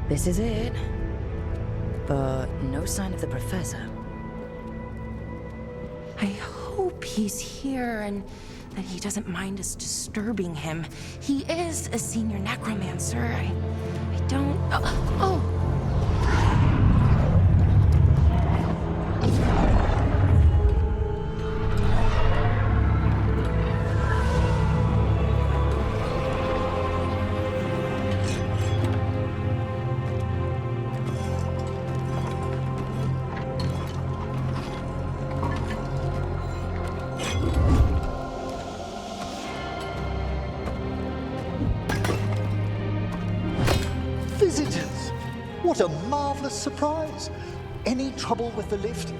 This is it. But no sign of the professor. I hope he's here and that he doesn't mind us disturbing him. He is a senior necromancer. I don't... Oh! Visitors! What a marvelous surprise! Any trouble with the lift?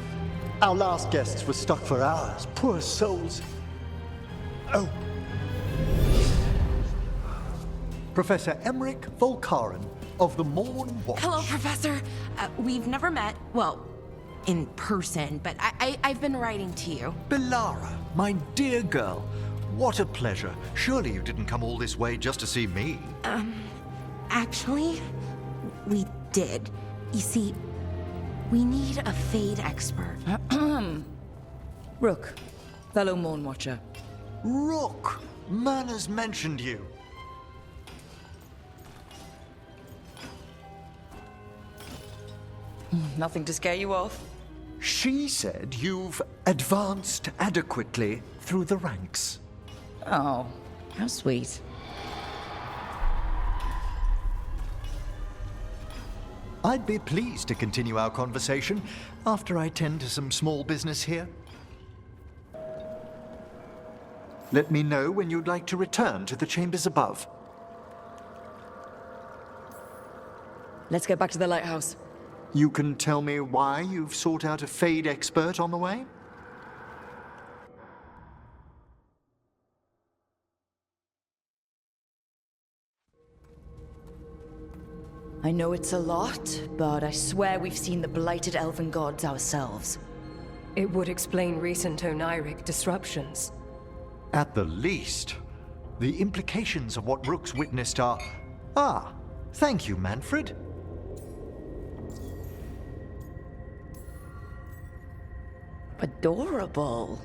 Our last guests were stuck for hours. Poor souls. Oh. Professor Emmrich Volkarin of the Mourn Watch. Hello, Professor. We've never met, well, in person, but I've been writing to you. Belara, my dear girl. What a pleasure. Surely you didn't come all this way just to see me. Actually, we did. You see, we need a Fade expert. Rook, fellow Mourn Watcher. Rook! Myrna's mentioned you. Nothing to scare you off? She said you've advanced adequately through the ranks. Oh, how sweet. I'd be pleased to continue our conversation after I tend to some small business here. Let me know when you'd like to return to the chambers above. Let's get back to the lighthouse. You can tell me why you've sought out a Fade expert on the way? I know it's a lot, but I swear we've seen the blighted elven gods ourselves. It would explain recent oniric disruptions. At the least, the implications of what Rook's witnessed are... Ah, thank you, Manfred. Adorable.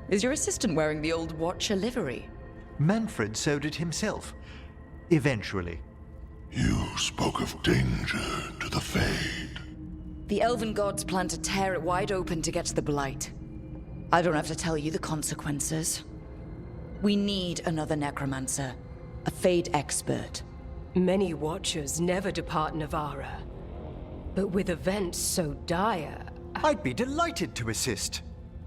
Is your assistant wearing the old Watcher livery? Manfred sewed it himself. Eventually. You spoke of danger to the Fade. The elven gods plan to tear it wide open to get to the blight. I don't have to tell you the consequences. We need another necromancer. A Fade expert. Many Watchers never depart Navara. But with events so dire... I'd be delighted to assist.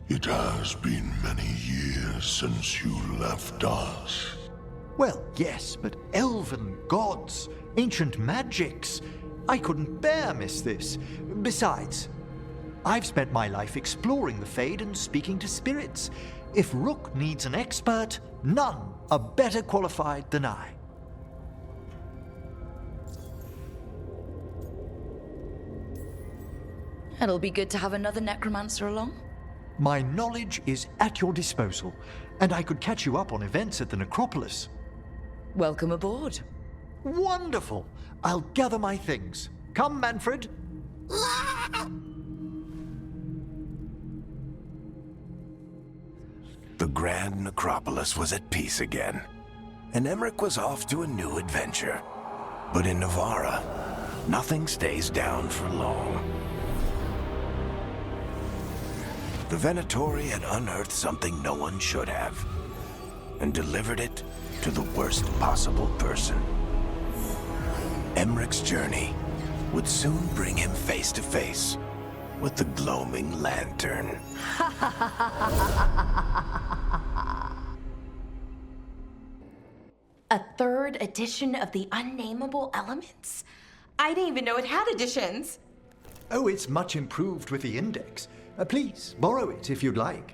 It has been many years since you left us. Well, yes, but elven gods, ancient magics. I couldn't bear miss this. Besides, I've spent my life exploring the Fade and speaking to spirits. If Rook needs an expert, none are better qualified than I. It'll be good to have another necromancer along. My knowledge is at your disposal, and I could catch you up on events at the necropolis. Welcome aboard. Wonderful! I'll gather my things. Come, Manfred. The Grand Necropolis was at peace again, and Emmrich was off to a new adventure. But in Navara, nothing stays down for long. The Venatori had unearthed something no one should have, and delivered it to the worst possible person. Emmrich's journey would soon bring him face to face with the gloaming lantern. A third edition of the Unnameable Elements? I didn't even know it had editions. Oh, it's much improved with the index. Please, borrow it if you'd like.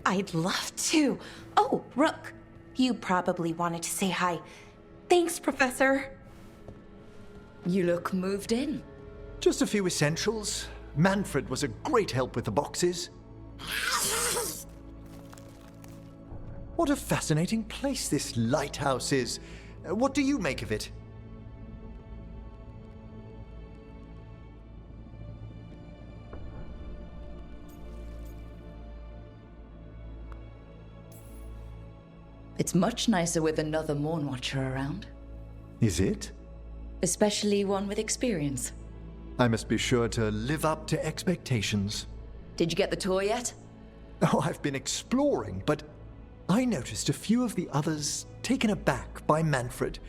I'd love to. Oh, Rook, you probably wanted to say hi. Thanks, Professor. You look moved in. Just a few essentials. Manfred was a great help with the boxes. What a fascinating place this lighthouse is. What do you make of it? It's much nicer with another Mourn Watcher around. Is it? Especially one with experience. I must be sure to live up to expectations. Did you get the tour yet? Oh, I've been exploring, but I noticed a few of the others taken aback by Manfred,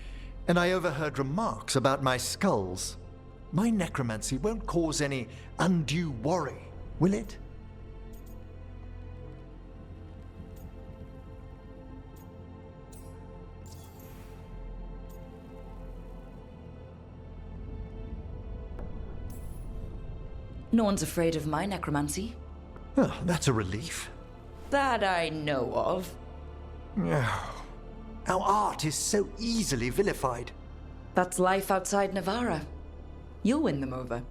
and I overheard remarks about my skulls. My necromancy won't cause any undue worry, will it? No one's afraid of my necromancy. Oh, that's a relief. That I know of. Our art is so easily vilified. That's life outside Navarra. You'll win them over.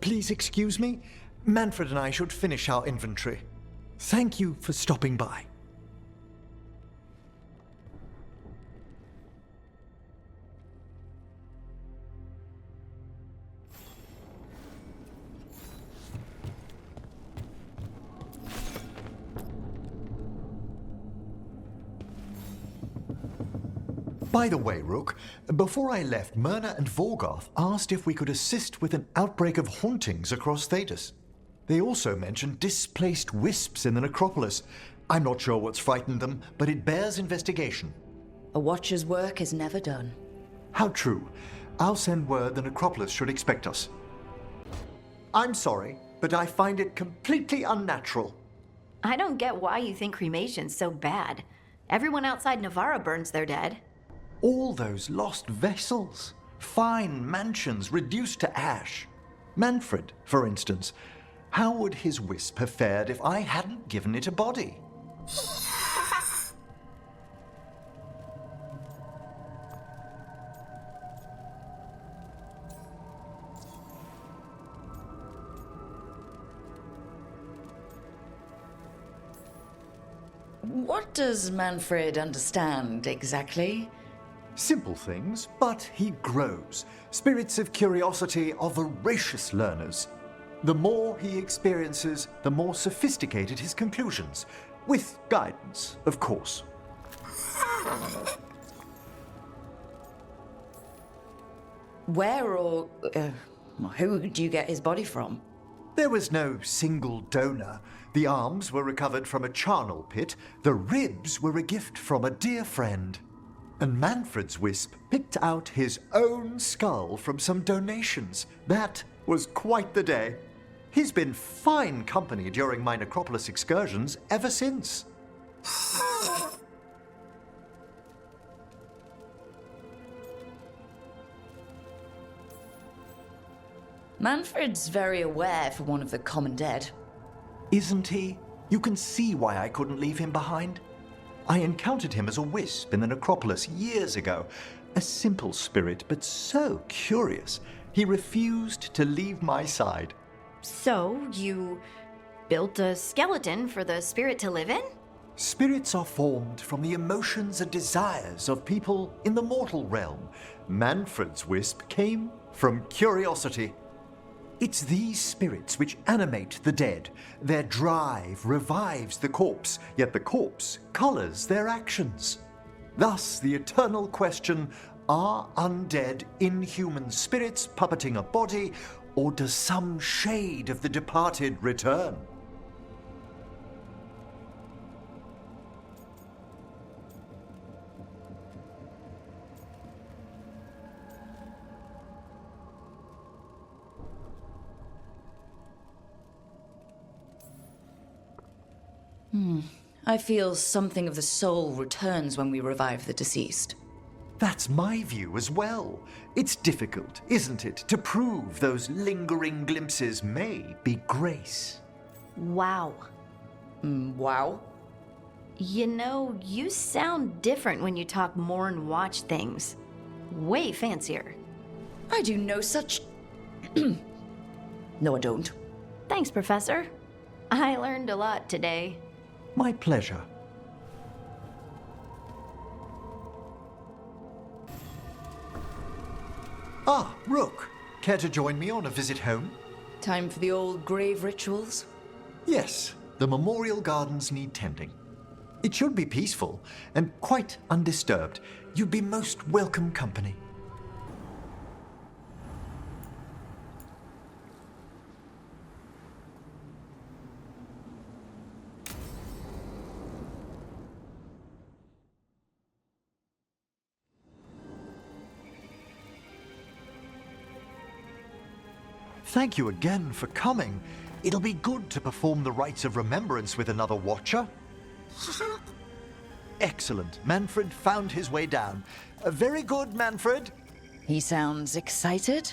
Please excuse me. Manfred and I should finish our inventory. Thank you for stopping by. By the way, Rook, before I left, Myrna and Veilguard asked if we could assist with an outbreak of hauntings across Thedas. They also mentioned displaced wisps in the necropolis. I'm not sure what's frightened them, but it bears investigation. A Watcher's work is never done. How true. I'll send word the necropolis should expect us. I'm sorry, but I find it completely unnatural. I don't get why you think cremation's so bad. Everyone outside Navarra burns their dead. All those lost vessels, fine mansions reduced to ash. Manfred, for instance. How would his wisp have fared if I hadn't given it a body? What does Manfred understand exactly? Simple things, but he grows. Spirits of curiosity are voracious learners. The more he experiences, the more sophisticated his conclusions. With guidance, of course. Where or who do you get his body from? There was no single donor. The arms were recovered from a charnel pit. The ribs were a gift from a dear friend. And Manfred's wisp picked out his own skull from some donations. That was quite the day. He's been fine company during my necropolis excursions ever since. Manfred's very aware for one of the common dead. Isn't he? You can see why I couldn't leave him behind. I encountered him as a wisp in the necropolis years ago. A simple spirit, but so curious. He refused to leave my side. So, you built a skeleton for the spirit to live in? Spirits are formed from the emotions and desires of people in the mortal realm. Manfred's wisp came from curiosity. It's these spirits which animate the dead. Their drive revives the corpse, yet the corpse colors their actions. Thus, the eternal question, are undead inhuman spirits puppeting a body, or does some shade of the departed return? I feel something of the soul returns when we revive the deceased. That's my view as well. It's difficult, isn't it, to prove those lingering glimpses may be grace. Wow. Wow. You know, you sound different when you talk Mourn Watch things. Way fancier. I do no such... No, I don't. Thanks, Professor. I learned a lot today. My pleasure. Ah, Rook. Care to join me on a visit home? Time for the old grave rituals? Yes. the memorial gardens need tending. It should be peaceful and quite undisturbed. You'd be most welcome company. Thank you again for coming. It'll be good to perform the rites of remembrance with another Watcher. Excellent. Manfred found his way down. Very good, Manfred. He sounds excited.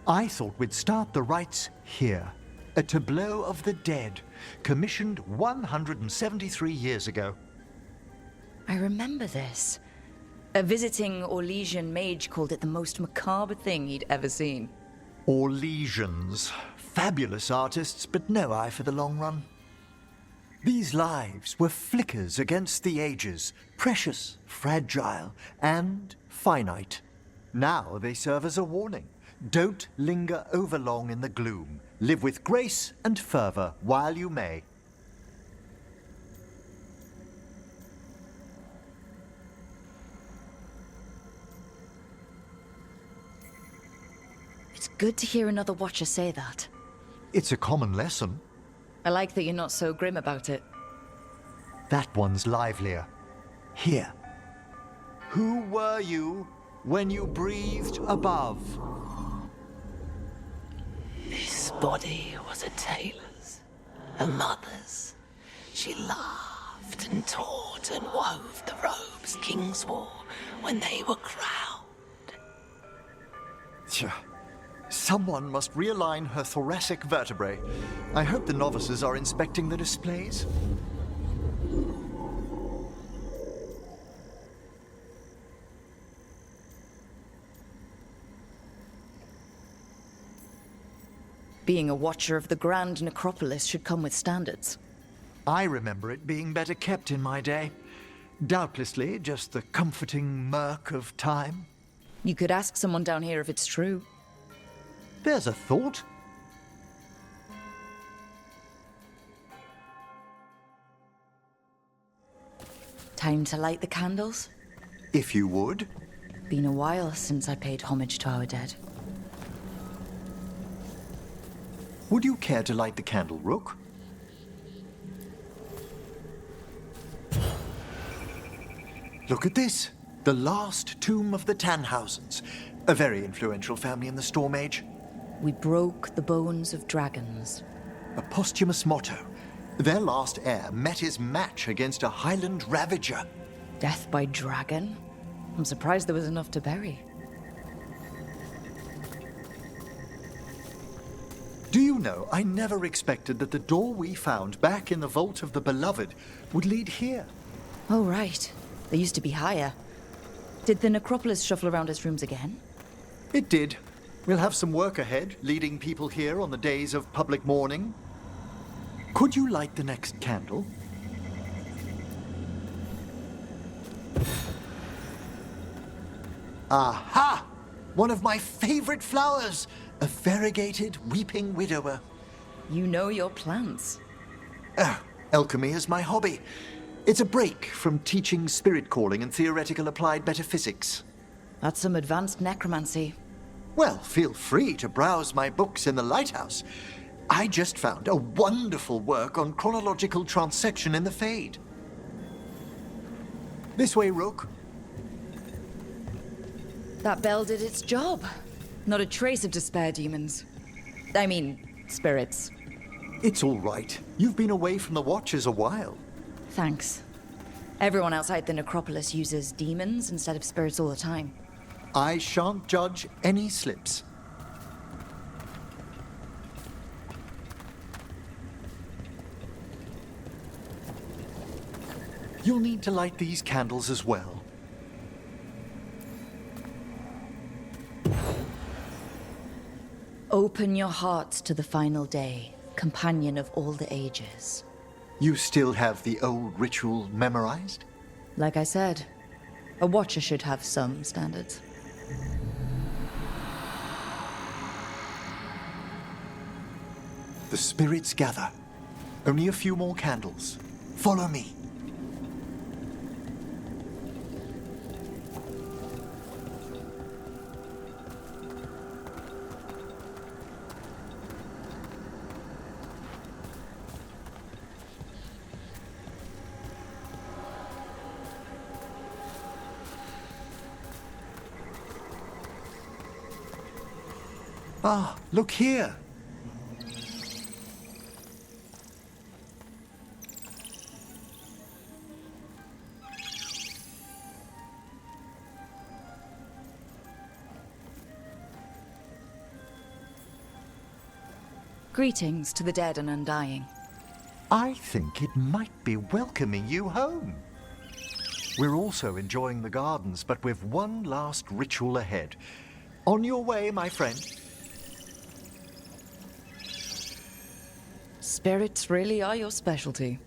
I thought we'd start the rites here. A tableau of the dead, commissioned 173 years ago. I remember this. A visiting Orlesian mage called it the most macabre thing he'd ever seen. Orlesians. Fabulous artists, but no eye for the long run. These lives were flickers against the ages, precious, fragile, and finite. Now they serve as a warning. Don't linger overlong in the gloom. Live with grace and fervor while you may. It's good to hear another Watcher say that. It's a common lesson. I like that you're not so grim about it. That one's livelier. Here. Who were you when you breathed above? This body was a tailor's, a mother's. She laughed and taught and wove the robes kings wore when they were crowned. Tja. Someone must realign her thoracic vertebrae. I hope the novices are inspecting the displays. Being a Watcher of the Grand Necropolis should come with standards. I remember it being better kept in my day. Doubtlessly just the comforting murk of time. You could ask someone down here if it's true. There's a thought. Time to light the candles? If you would. Been a while since I paid homage to our dead. Would you care to light the candle, Rook? Look at this. The last tomb of the Tannhausens. A very influential family in the Storm Age. We broke the bones of dragons. A posthumous motto. Their last heir met his match against a Highland Ravager. Death by dragon? I'm surprised there was enough to bury. Do you know, I never expected that the door we found back in the Vault of the Beloved would lead here. Oh, right. They used to be higher. Did the necropolis shuffle around its rooms again? It did. We'll have some work ahead, leading people here on the days of public mourning. Could you light the next candle? Aha! One of my favorite flowers! A variegated weeping widower. You know your plants. Alchemy is my hobby. It's a break from teaching spirit calling and theoretical applied metaphysics. That's some advanced necromancy. Well, feel free to browse my books in the Lighthouse. I just found a wonderful work on chronological transection in the Fade. This way, Rook. That bell did its job. Not a trace of despair demons. I mean, spirits. It's all right. You've been away from the Watchers a while. Thanks. Everyone outside the necropolis uses demons instead of spirits all the time. I shan't judge any slips. You'll need to light these candles as well. Open your hearts to the final day, companion of all the ages. You still have the old ritual memorized? Like I said, a Watcher should have some standards. The spirits gather. Only a few more candles. Follow me. Ah, look here. Greetings to the dead and undying. I think it might be welcoming you home. We're also enjoying the gardens, but we've one last ritual ahead. On your way, my friend. Spirits really are your specialty.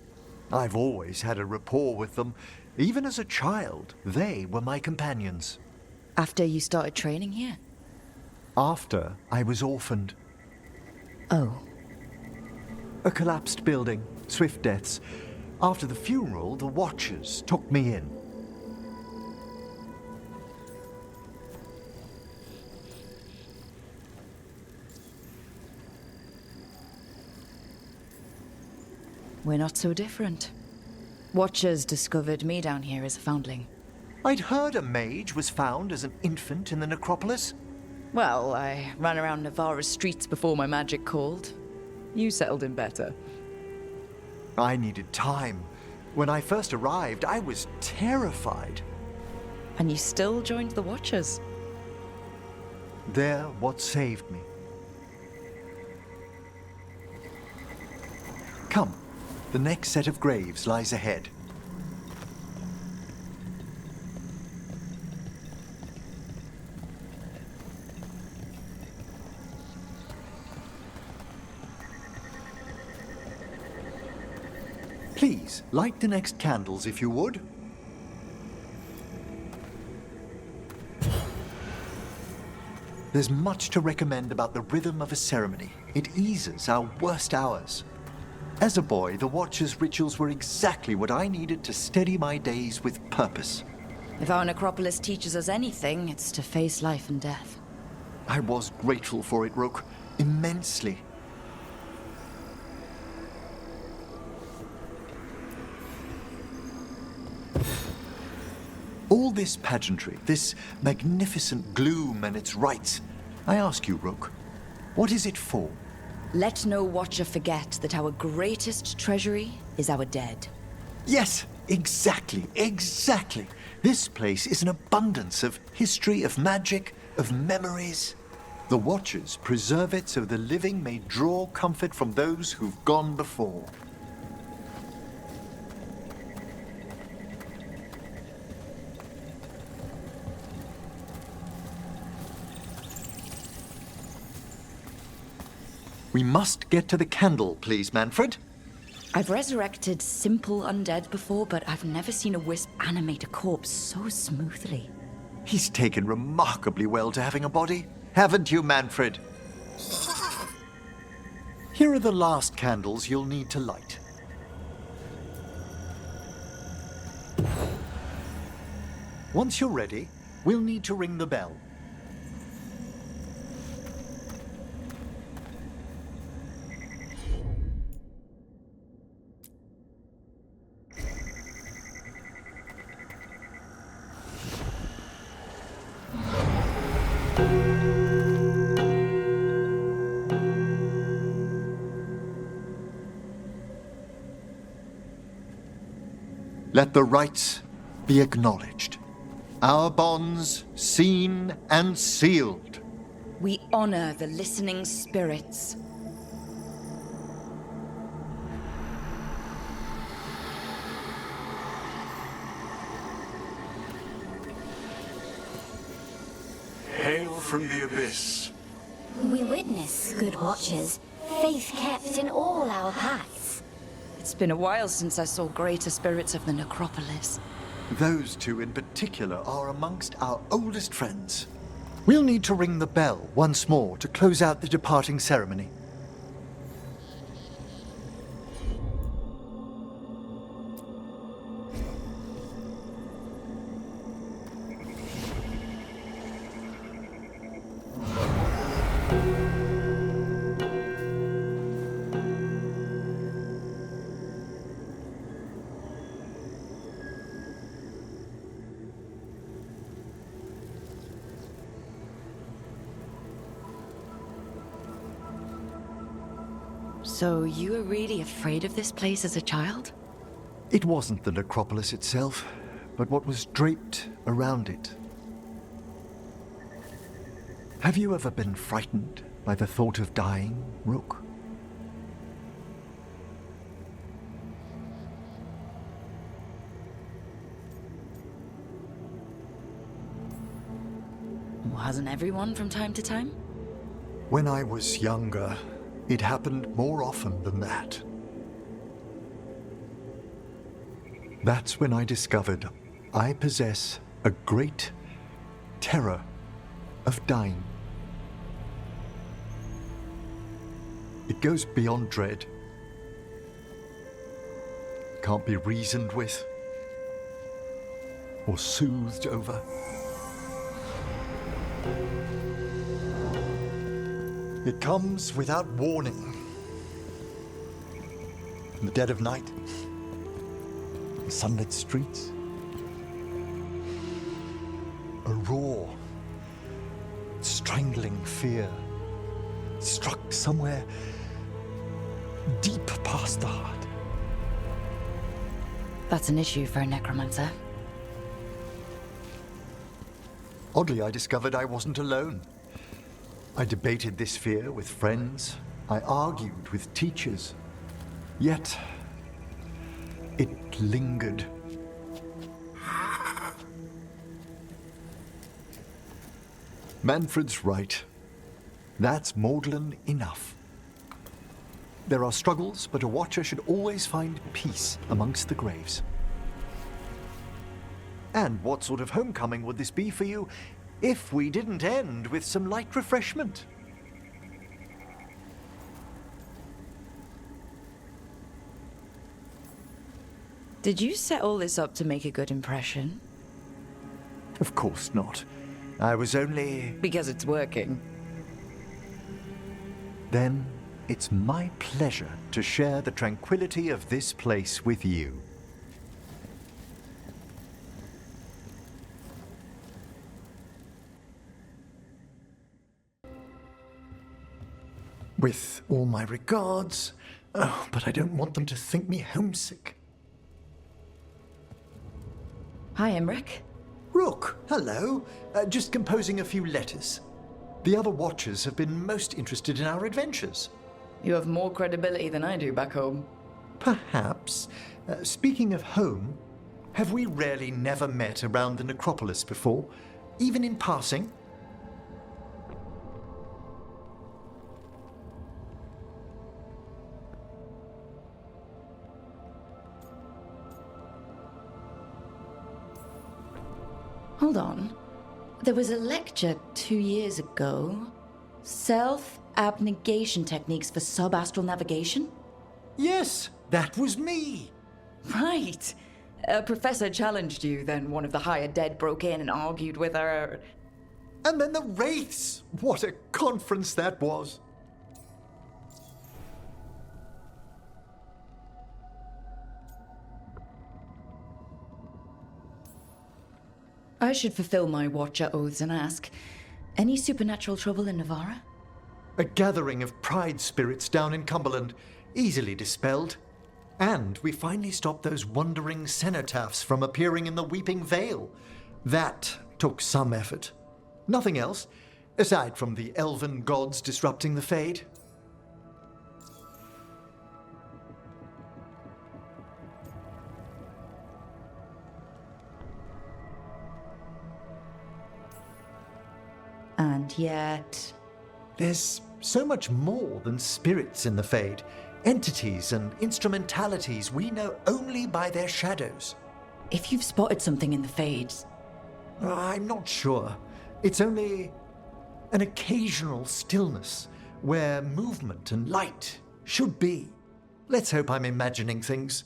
I've always had a rapport with them. Even as a child, they were my companions. After you started training here? After I was orphaned. Oh. A collapsed building, swift deaths. After the funeral, the Watchers took me in. We're not so different. Watchers discovered me down here as a foundling. I'd heard a mage was found as an infant in the necropolis. Well, I ran around Navarra's streets before my magic called. You settled in better. I needed time. When I first arrived, I was terrified. And you still joined the Watchers? They're what saved me. Come, the next set of graves lies ahead. Please, light the next candles if you would. There's much to recommend about the rhythm of a ceremony. It eases our worst hours. As a boy, the Watcher's rituals were exactly what I needed to steady my days with purpose. If our necropolis teaches us anything, it's to face life and death. I was grateful for it, Rook. Immensely. All this pageantry, this magnificent gloom and its rites. I ask you, Rook, what is it for? Let no Watcher forget that our greatest treasury is our dead. Yes, exactly. This place is an abundance of history, of magic, of memories. The Watchers preserve it so the living may draw comfort from those who've gone before. We must get to the candle, please, Manfred. I've resurrected simple undead before, but I've never seen a wisp animate a corpse so smoothly. He's taken remarkably well to having a body, haven't you, Manfred? Here are the last candles you'll need to light. Once you're ready, we'll need to ring the bell. Let the rites be acknowledged. Our bonds seen and sealed. We honor the listening spirits. Hail from the abyss. We witness, good Watchers, faith kept in all our paths. It's been a while since I saw greater spirits of the necropolis. Those two in particular are amongst our oldest friends. We'll need to ring the bell once more to close out the departing ceremony. So you were really afraid of this place as a child? It wasn't the necropolis itself, but what was draped around it. Have you ever been frightened by the thought of dying, Rook? Hasn't everyone from time to time? When I was younger, it happened more often than that. That's when I discovered I possess a great terror of dying. It goes beyond dread. Can't be reasoned with or soothed over. It comes without warning. In the dead of night, in sunlit streets, a raw, strangling fear struck somewhere deep past the heart. That's an issue for a necromancer. Oddly, I discovered I wasn't alone. I debated this fear with friends. I argued with teachers. Yet, it lingered. Manfred's right. That's maudlin enough. There are struggles, but a watcher should always find peace amongst the graves. And what sort of homecoming would this be for you if we didn't end with some light refreshment? Did you set all this up to make a good impression? Of course not. I was only... Because it's working. Then it's my pleasure to share the tranquility of this place with you. With all my regards, but I don't want them to think me homesick. Hi, Emmrich. Rook, hello. Just composing a few letters. The other Watchers have been most interested in our adventures. You have more credibility than I do back home. Perhaps. Speaking of home, have we really never met around the necropolis before? Even in passing? Hold on. There was a lecture 2 years ago. Self-abnegation techniques for sub-astral navigation? Yes, that was me. Right. A professor challenged you, then one of the higher dead broke in and argued with her. And then the Wraiths! What a conference that was! I should fulfill my Watcher oaths and ask, any supernatural trouble in Navarra? A gathering of pride spirits down in Cumberland, easily dispelled. And we finally stopped those wandering cenotaphs from appearing in the Weeping Vale. That took some effort. Nothing else, aside from the elven gods disrupting the Fade. And yet... There's so much more than spirits in the Fade. Entities and instrumentalities we know only by their shadows. If you've spotted something in the Fades... I'm not sure. It's only An occasional stillness where movement and light should be. Let's hope I'm imagining things.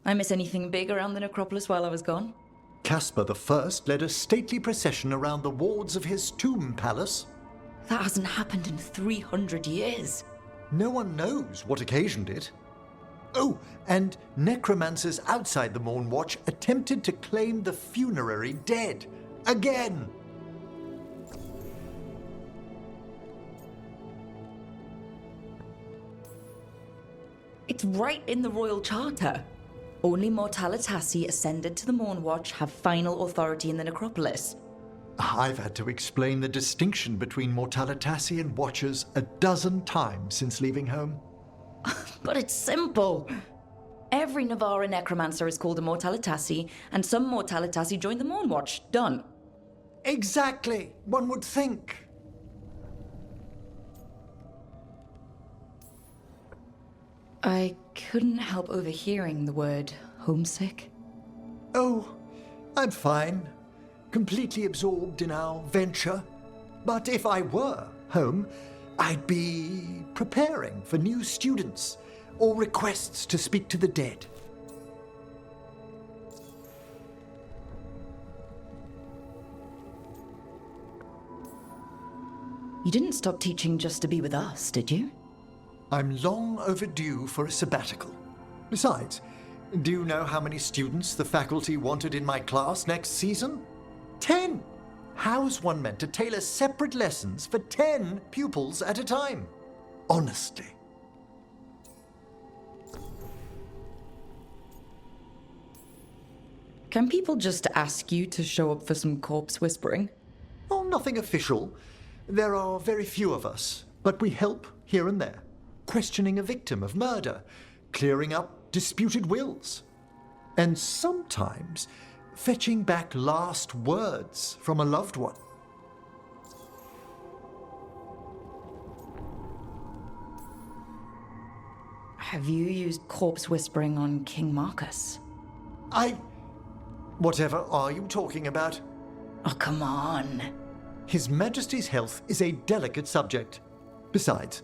I miss anything big around the necropolis while I was gone? Caspar I led a stately procession around the wards of his tomb palace. That hasn't happened in 300 years. No one knows what occasioned it. Oh, and necromancers outside the Mourn Watch attempted to claim the funerary dead. Again! It's right in the Royal Charter. Only Mortalitassi ascended to the Mourn Watch have final authority in the necropolis. I've had to explain the distinction between Mortalitassi and Watchers a dozen times since leaving home. But it's simple. Every Navarra necromancer is called a Mortalitassi, and some Mortalitassi joined the Mourn Watch. Done. Exactly, one would think. I couldn't help overhearing the word homesick. Oh, I'm fine. Completely absorbed in our venture. But if I were home, I'd be preparing for new students or requests to speak to the dead. You didn't stop teaching just to be with us, did you? I'm long overdue for a sabbatical. Besides, do you know how many students the faculty wanted in my class next season? 10! How's one meant to tailor separate lessons for 10 pupils at a time? Honestly. Can people just ask you to show up for some corpse whispering? Oh, nothing official. There are very few of us, but we help here and there. Questioning a victim of murder, clearing up disputed wills, and sometimes fetching back last words from a loved one. Have you used corpse whispering on King Marcus? Whatever are you talking about? Oh, come on. His Majesty's health is a delicate subject. Besides,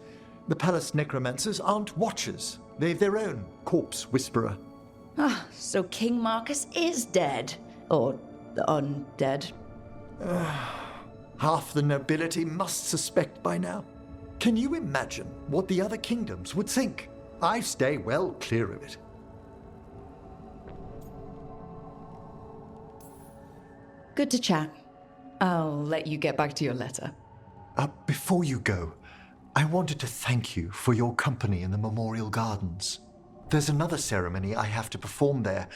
the palace necromancers aren't watchers. They've their own corpse whisperer. Ah, so King Marcus is dead. Or undead. Half the nobility must suspect by now. Can you imagine what the other kingdoms would think? I stay well clear of it. Good to chat. I'll let you get back to your letter. Before you go, I wanted to thank you for your company in the Memorial Gardens. There's another ceremony I have to perform there.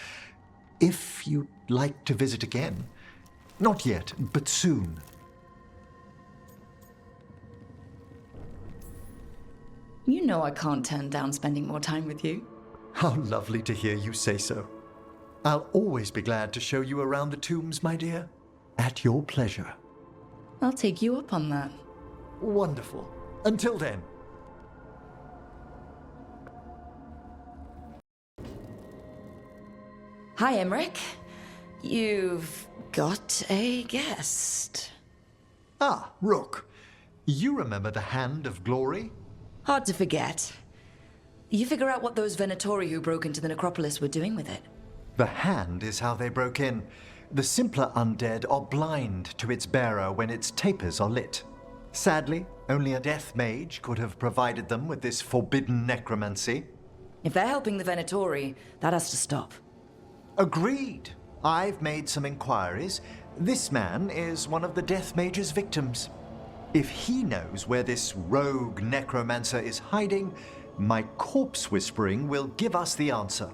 If you'd like to visit again. Not yet, but soon. You know I can't turn down spending more time with you. How lovely to hear you say so. I'll always be glad to show you around the tombs, my dear. At your pleasure. I'll take you up on that. Wonderful. Until then. Hi, Emmrich. You've got a guest. Ah, Rook. You remember the Hand of Glory? Hard to forget. You figure out what those Venatori who broke into the necropolis were doing with it. The hand is how they broke in. The simpler undead are blind to its bearer when its tapers are lit. Sadly, only a death mage could have provided them with this forbidden necromancy. If they're helping the Venatori, that has to stop. Agreed. I've made some inquiries. This man is one of the death mage's victims. If he knows where this rogue necromancer is hiding, my corpse whispering will give us the answer.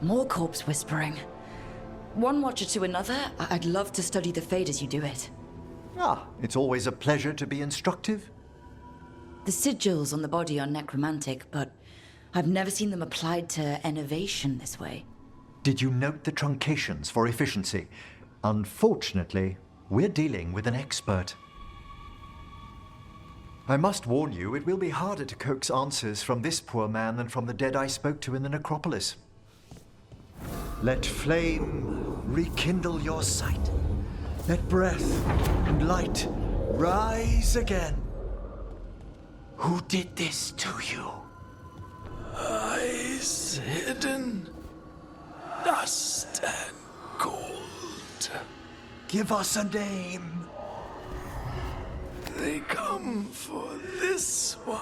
More corpse whispering. One watcher to another, I'd love to study the Fade as you do it. Ah, it's always a pleasure to be instructive. The sigils on the body are necromantic, but I've never seen them applied to enervation this way. Did you note the truncations for efficiency? Unfortunately, we're dealing with an expert. I must warn you, it will be harder to coax answers from this poor man than from the dead I spoke to in the necropolis. Let flame rekindle your sight. Let breath and light rise again. Who did this to you? Eyes hidden, dust and gold. Give us a name. They come for this one.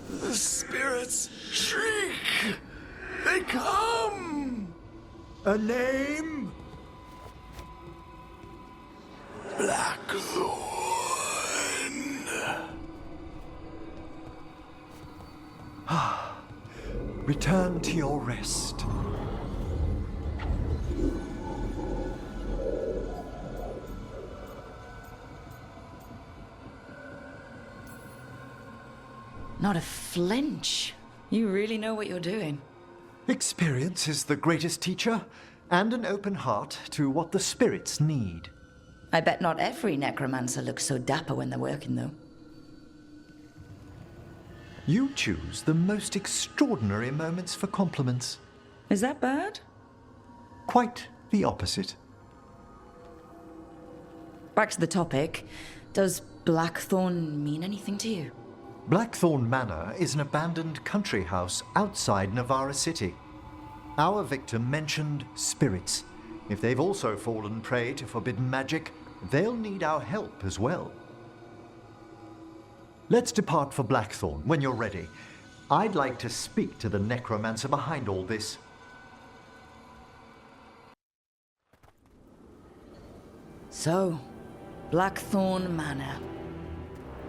The spirits shriek. They come. A name? Blackthorn. Return to your rest. Not a flinch. You really know what you're doing. Experience is the greatest teacher, and an open heart to what the spirits need. I bet not every necromancer looks so dapper when they're working, though. You choose the most extraordinary moments for compliments. Is that bad? Quite the opposite. Back to the topic. Does Blackthorn mean anything to you? Blackthorn Manor is an abandoned country house outside Navarra City. Our victim mentioned spirits. If they've also fallen prey to forbidden magic, they'll need our help as well. Let's depart for Blackthorn when you're ready. I'd like to speak to the necromancer behind all this. So, Blackthorn Manor.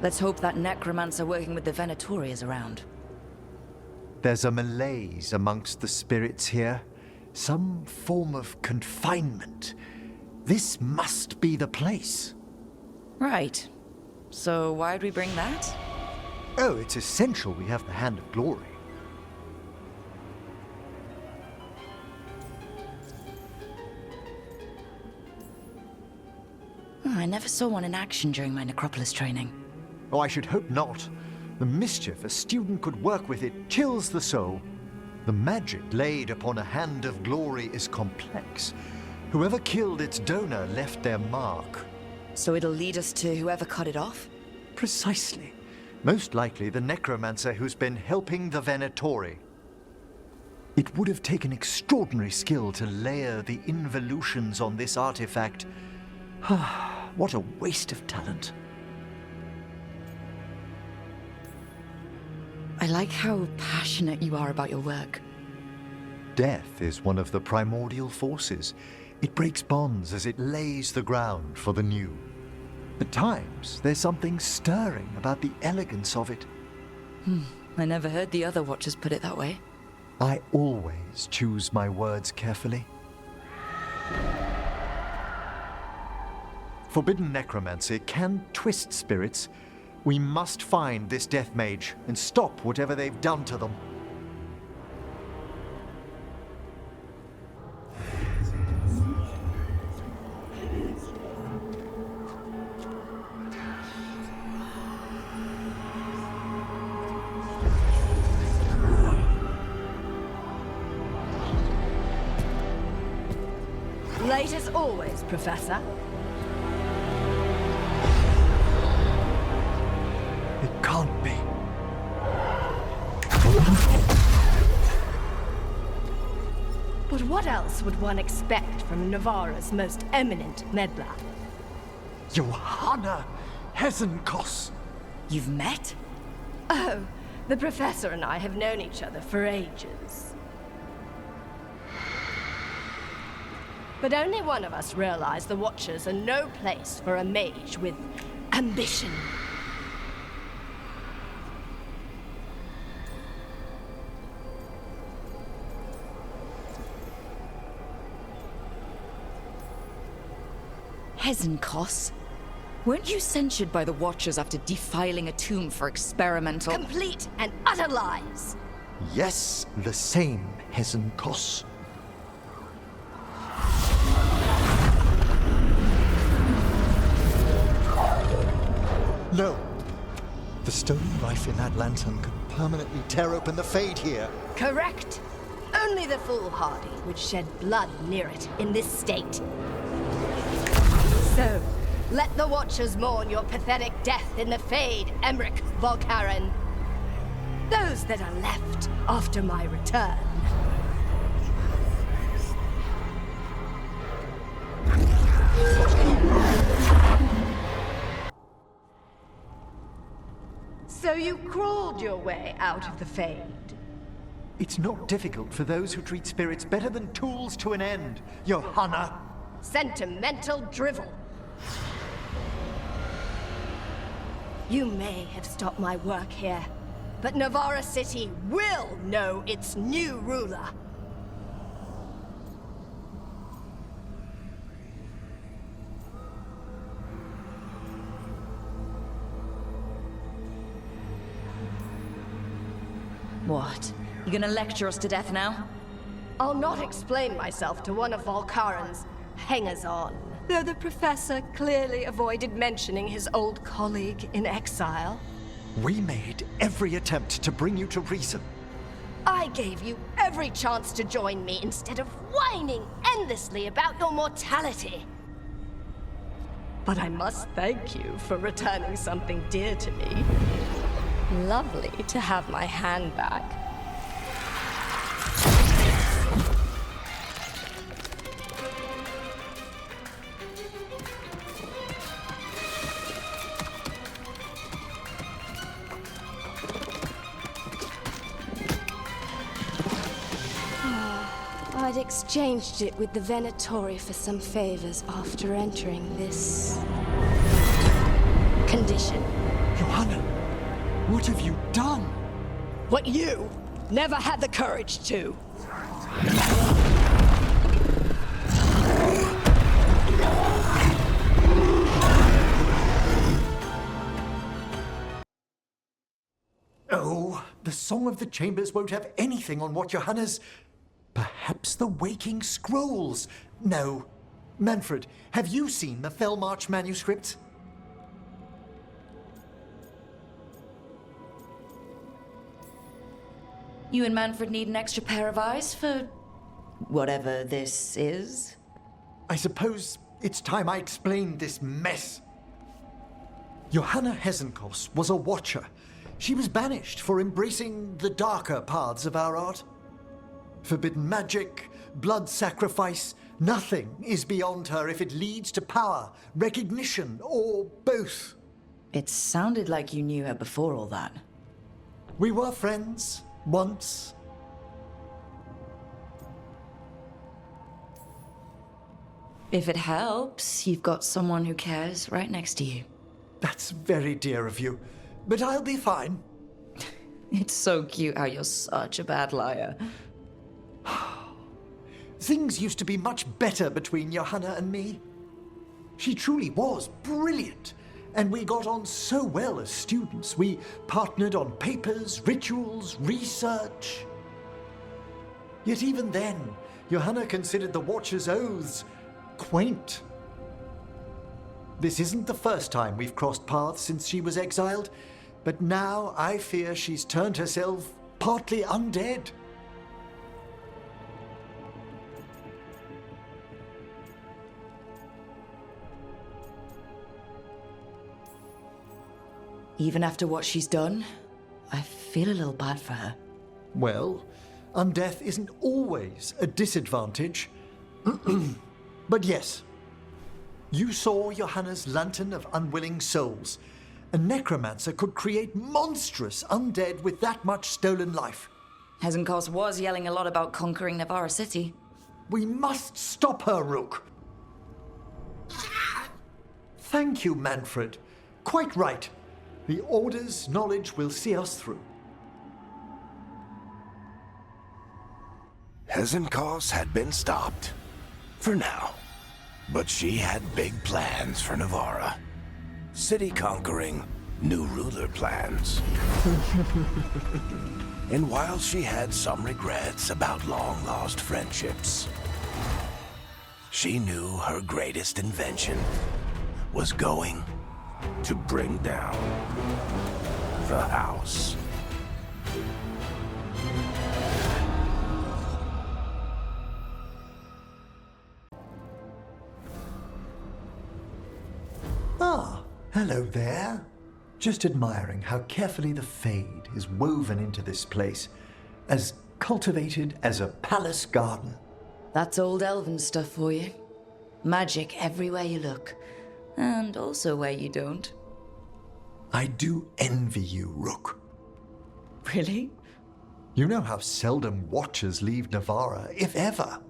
Let's hope that necromancer working with the Venatori is around. There's a malaise amongst the spirits here. Some form of confinement. This must be the place. Right. So why'd we bring that? Oh, it's essential we have the Hand of Glory. I never saw one in action during my Necropolis training. Oh, I should hope not. The mischief a student could work with it chills the soul. The magic laid upon a Hand of Glory is complex. Whoever killed its donor left their mark. So it'll lead us to whoever cut it off? Precisely. Most likely the necromancer who's been helping the Venatori. It would have taken extraordinary skill to layer the involutions on this artifact. What a waste of talent. I like how passionate you are about your work. Death is one of the primordial forces. It breaks bonds as it lays the ground for the new. At times, there's something stirring about the elegance of it. I never heard the other Watchers put it that way. I always choose my words carefully. Forbidden necromancy can twist spirits. We must find this death mage and stop whatever they've done to them. Late as always, Professor. It can't be. But what else would one expect from Navarra's most eminent meddler? Johanna Hezenkoss. You've met? Oh, the Professor and I have known each other for ages. But only one of us realized the Watchers are no place for a mage with ambition. Hezenkoss? Weren't you censured by the Watchers after defiling a tomb for experimental— Complete and utter lies! Yes, the same Hezenkoss. No. The stolen life in that lantern could permanently tear open the Fade here. Correct. Only the foolhardy would shed blood near it in this state. So, let the Watchers mourn your pathetic death in the Fade, Emmrich Volkarin. Those that are left after my return. So you crawled your way out of the Fade. It's not difficult for those who treat spirits better than tools to an end, Johanna. Sentimental drivel. You may have stopped my work here, but Navarra City will know its new ruler. What? You gonna lecture us to death now? I'll not explain myself to one of Volkarin's hangers-on. Though the professor clearly avoided mentioning his old colleague in exile. We made every attempt to bring you to reason. I gave you every chance to join me instead of whining endlessly about your mortality. But I must thank you for returning something dear to me. Lovely to have my hand back. I'd exchanged it with the Venatori for some favors after entering this condition. Johanna, what have you done? What you never had the courage to. Oh, the Song of the Chambers won't have anything on what Johanna's... Perhaps the Waking Scrolls? No. Manfred, have you seen the Fellmarch manuscript? You and Manfred need an extra pair of eyes for... whatever this is? I suppose it's time I explained this mess. Johanna Hezenkoss was a Watcher. She was banished for embracing the darker paths of our art. Forbidden magic, blood sacrifice, nothing is beyond her if it leads to power, recognition, or both. It sounded like you knew her before all that. We were friends, once. If it helps, you've got someone who cares right next to you. That's very dear of you, but I'll be fine. It's so cute how you're such a bad liar. Things used to be much better between Johanna and me. She truly was brilliant, and we got on so well as students. We partnered on papers, rituals, research. Yet even then, Johanna considered the Watcher's oaths quaint. This isn't the first time we've crossed paths since she was exiled, but now I fear she's turned herself partly undead. Even after what she's done, I feel a little bad for her. Well, undeath isn't always a disadvantage. But yes, you saw Johanna's Lantern of Unwilling Souls. A necromancer could create monstrous undead with that much stolen life. Hezenkoss was yelling a lot about conquering Navarra City. We must stop her, Rook. Thank you, Manfred. Quite right. The Order's knowledge will see us through. Hezenkoss had been stopped. For now. But she had big plans for Navarra. City conquering, new ruler plans. And while she had some regrets about long-lost friendships, she knew her greatest invention was going to bring down the house. Ah, hello there. Just admiring how carefully the Fade is woven into this place, as cultivated as a palace garden. That's old elven stuff for you. Magic everywhere you look, and also where you don't. I do envy you, Rook. Really? You know how seldom watchers leave Navarra, if ever.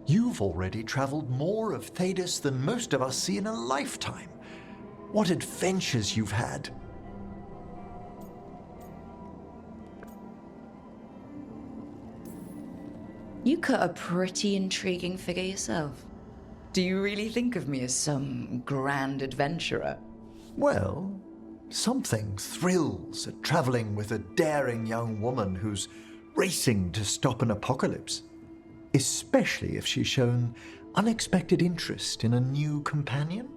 You've already traveled more of Thedas than most of us see in a lifetime. What adventures you've had. You cut a pretty intriguing figure yourself. Do you really think of me as some grand adventurer? Well, something thrills at traveling with a daring young woman who's racing to stop an apocalypse. Especially if she's shown unexpected interest in a new companion.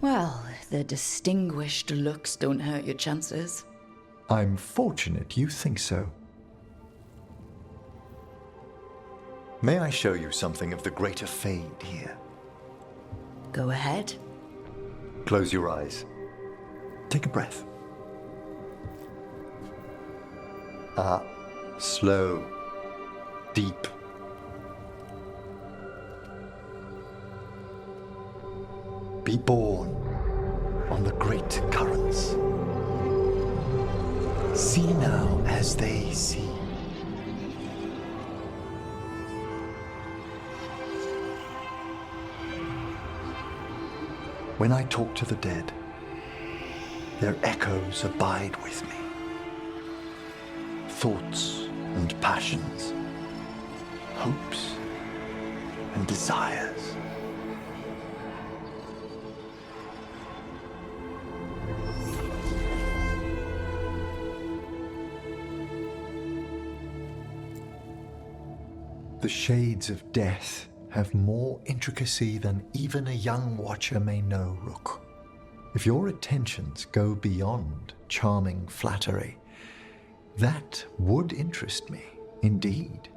Well, the distinguished looks don't hurt your chances. I'm fortunate you think so. May I show you something of the greater Fade here? Go ahead. Close your eyes. Take a breath. Slow. Deep. Be born on the great currents. See now as they see. When I talk to the dead, their echoes abide with me. Thoughts and passions, hopes and desires. The shades of death have more intricacy than even a young watcher may know, Rook. If your attentions go beyond charming flattery, that would interest me, indeed.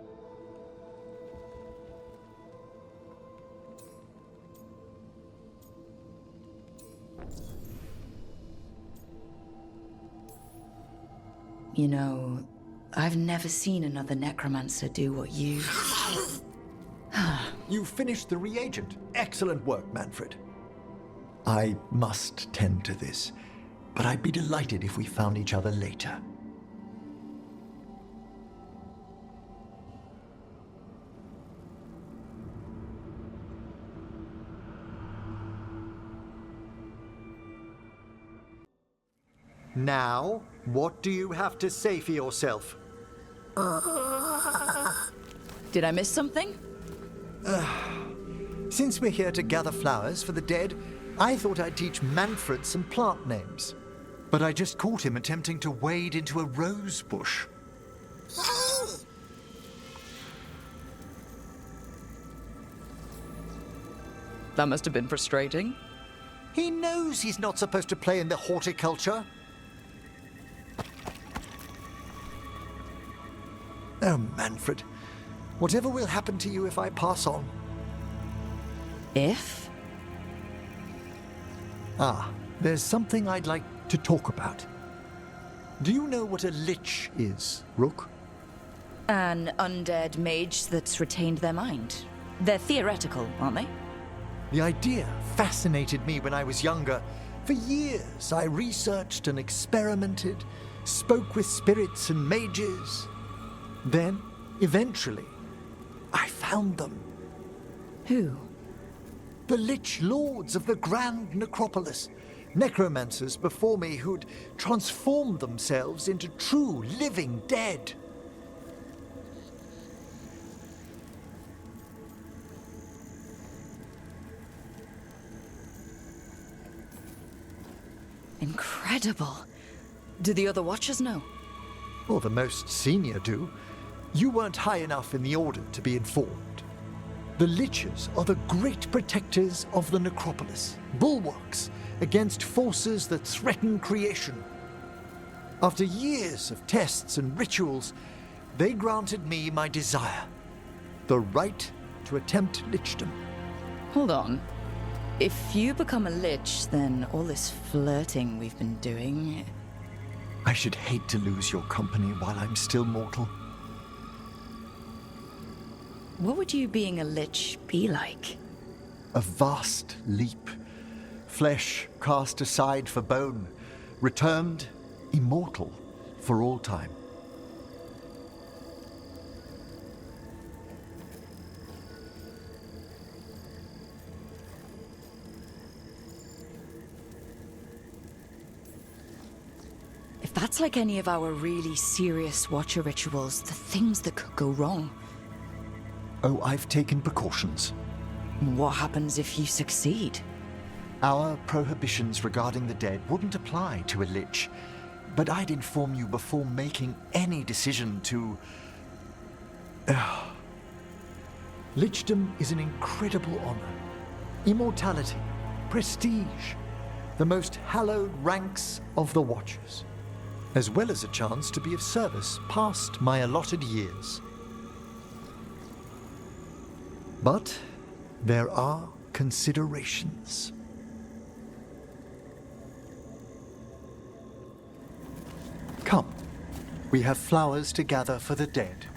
You know, I've never seen another necromancer do what you... You finished the reagent. Excellent work, Manfred. I must tend to this, but I'd be delighted if we found each other later. Now, what do you have to say for yourself? Did I miss something? Since we're here to gather flowers for the dead, I thought I'd teach Manfred some plant names. But I just caught him attempting to wade into a rose bush. That must have been frustrating. He knows he's not supposed to play in the horticulture. Oh, Manfred. Whatever will happen to you if I pass on? If? There's something I'd like to talk about. Do you know what a Lich is, Rook? An undead mage that's retained their mind. They're theoretical, aren't they? The idea fascinated me when I was younger. For years, I researched and experimented, spoke with spirits and mages. Then, eventually, I found them. Who? The Lich Lords of the Grand Necropolis. Necromancers before me who'd transformed themselves into true living dead. Incredible. Do the other Watchers know? Well, the most senior do. You weren't high enough in the Order to be informed. The Liches are the great protectors of the necropolis, bulwarks against forces that threaten creation. After years of tests and rituals, they granted me my desire, the right to attempt Lichdom. Hold on. If you become a Lich, then all this flirting we've been doing... I should hate to lose your company while I'm still mortal. What would you being a Lich be like? A vast leap. Flesh cast aside for bone, returned immortal for all time. If that's like any of our really serious Watcher rituals, the things that could go wrong. Oh, I've taken precautions. What happens if you succeed? Our prohibitions regarding the dead wouldn't apply to a Lich, but I'd inform you before making any decision to... Lichdom is an incredible honor. Immortality, prestige, the most hallowed ranks of the Watchers, as well as a chance to be of service past my allotted years. But there are considerations. Come, we have flowers to gather for the dead.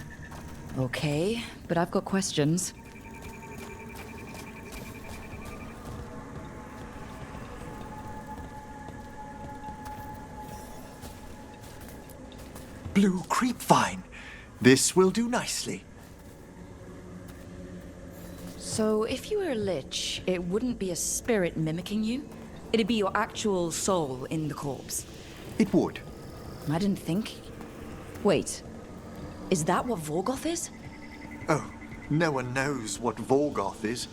Okay, but I've got questions. Blue creepvine. This will do nicely. So, if you were a Lich, it wouldn't be a spirit mimicking you? It'd be your actual soul in the corpse. It would. I didn't think... Wait. Is that what Vorgoth is? Oh, no one knows what Vorgoth is.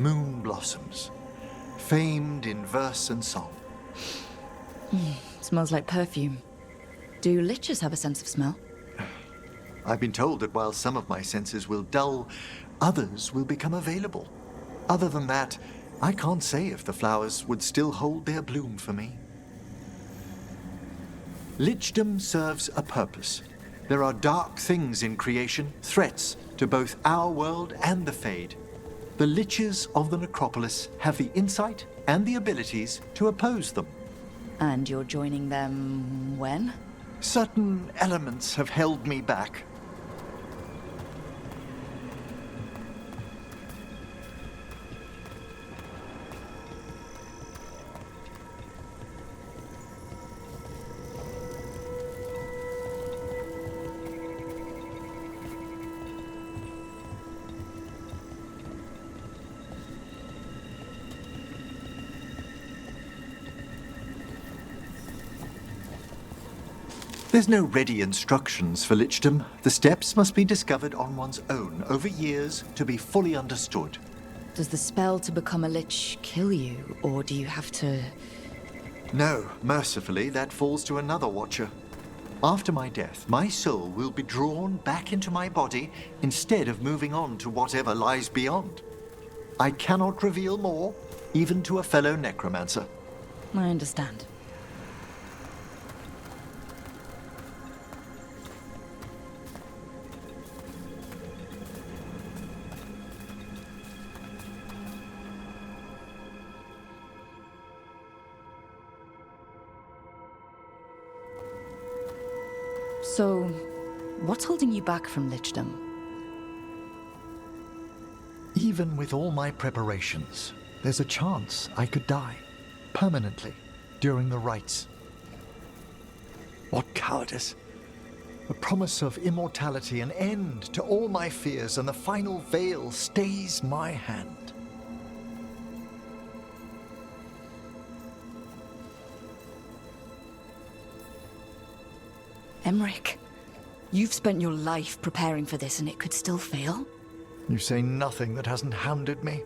Moon blossoms, famed in verse and song. Smells like perfume. Do Liches have a sense of smell? I've been told that while some of my senses will dull, others will become available. Other than that, I can't say if the flowers would still hold their bloom for me. Lichdom serves a purpose. There are dark things in creation, threats to both our world and the Fade. The Liches of the Necropolis have the insight and the abilities to oppose them. And you're joining them when? Certain elements have held me back. There's no ready instructions for Lichdom. The steps must be discovered on one's own over years to be fully understood. Does the spell to become a Lich kill you, or do you have to... No, mercifully, that falls to another Watcher. After my death, my soul will be drawn back into my body instead of moving on to whatever lies beyond. I cannot reveal more, even to a fellow necromancer. I understand. So, what's holding you back from Lichdom? Even with all my preparations, there's a chance I could die, permanently, during the rites. What cowardice. A promise of immortality, an end to all my fears, and the final veil stays my hand. Emmrich, you've spent your life preparing for this and it could still fail? You say nothing that hasn't hounded me.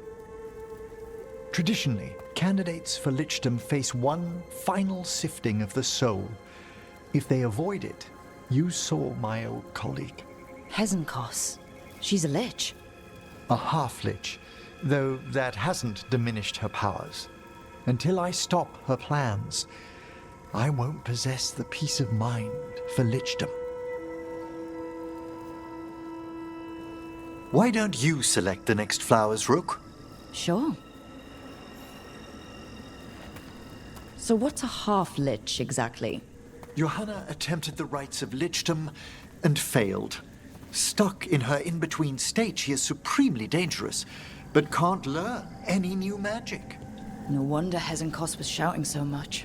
Traditionally, candidates for lichdom face one final sifting of the soul. If they avoid it, you saw my old colleague. Hezenkoss. She's a lich. A half-lich, though that hasn't diminished her powers. Until I stop her plans, I won't possess the peace of mind for lichdom. Why don't you select the next flowers, Rook? Sure. So what's a half-lich exactly? Johanna attempted the rites of lichdom and failed. Stuck in her in-between state, she is supremely dangerous, but can't learn any new magic. No wonder Hezenkoss was shouting so much.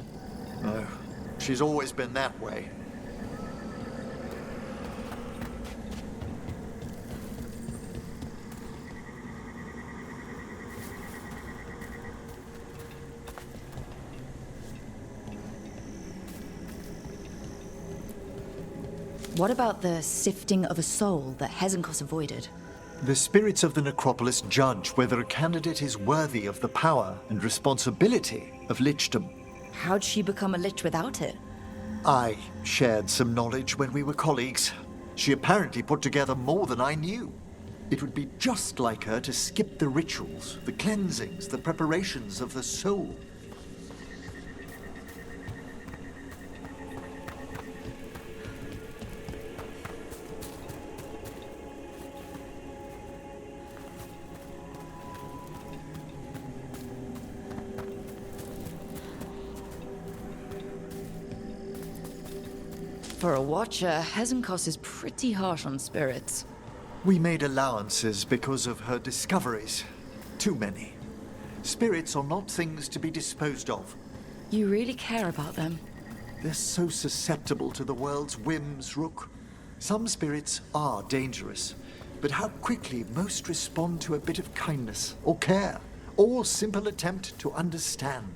Oh, she's always been that way. What about the sifting of a soul that Hezenkoss avoided? The spirits of the necropolis judge whether a candidate is worthy of the power and responsibility of lichdom. How'd she become a lich without it? I shared some knowledge when we were colleagues. She apparently put together more than I knew. It would be just like her to skip the rituals, the cleansings, the preparations of the soul. For a watcher, Hezenkoss is pretty harsh on spirits. We made allowances because of her discoveries. Too many. Spirits are not things to be disposed of. You really care about them. They're so susceptible to the world's whims, Rook. Some spirits are dangerous, but how quickly most respond to a bit of kindness, or care, or simple attempt to understand.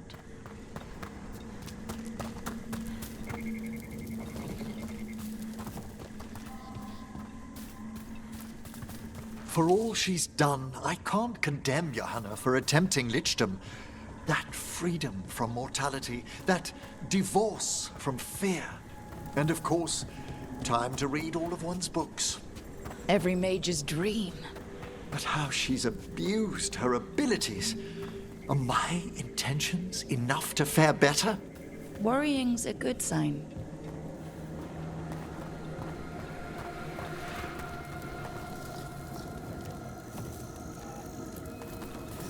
For all she's done, I can't condemn Johanna for attempting lichdom. That freedom from mortality, that divorce from fear. And of course, time to read all of one's books. Every mage's dream. But how she's abused her abilities. Are my intentions enough to fare better? Worrying's a good sign.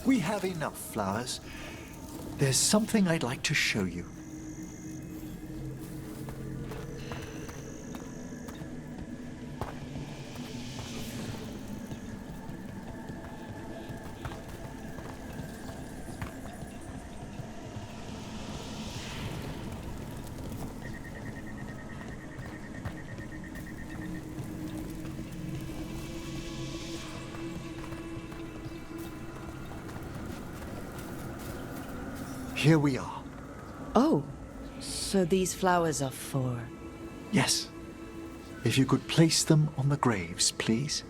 We have enough flowers. There's something I'd like to show you. Here we are. Oh, so these flowers are for... Yes. If you could place them on the graves, please.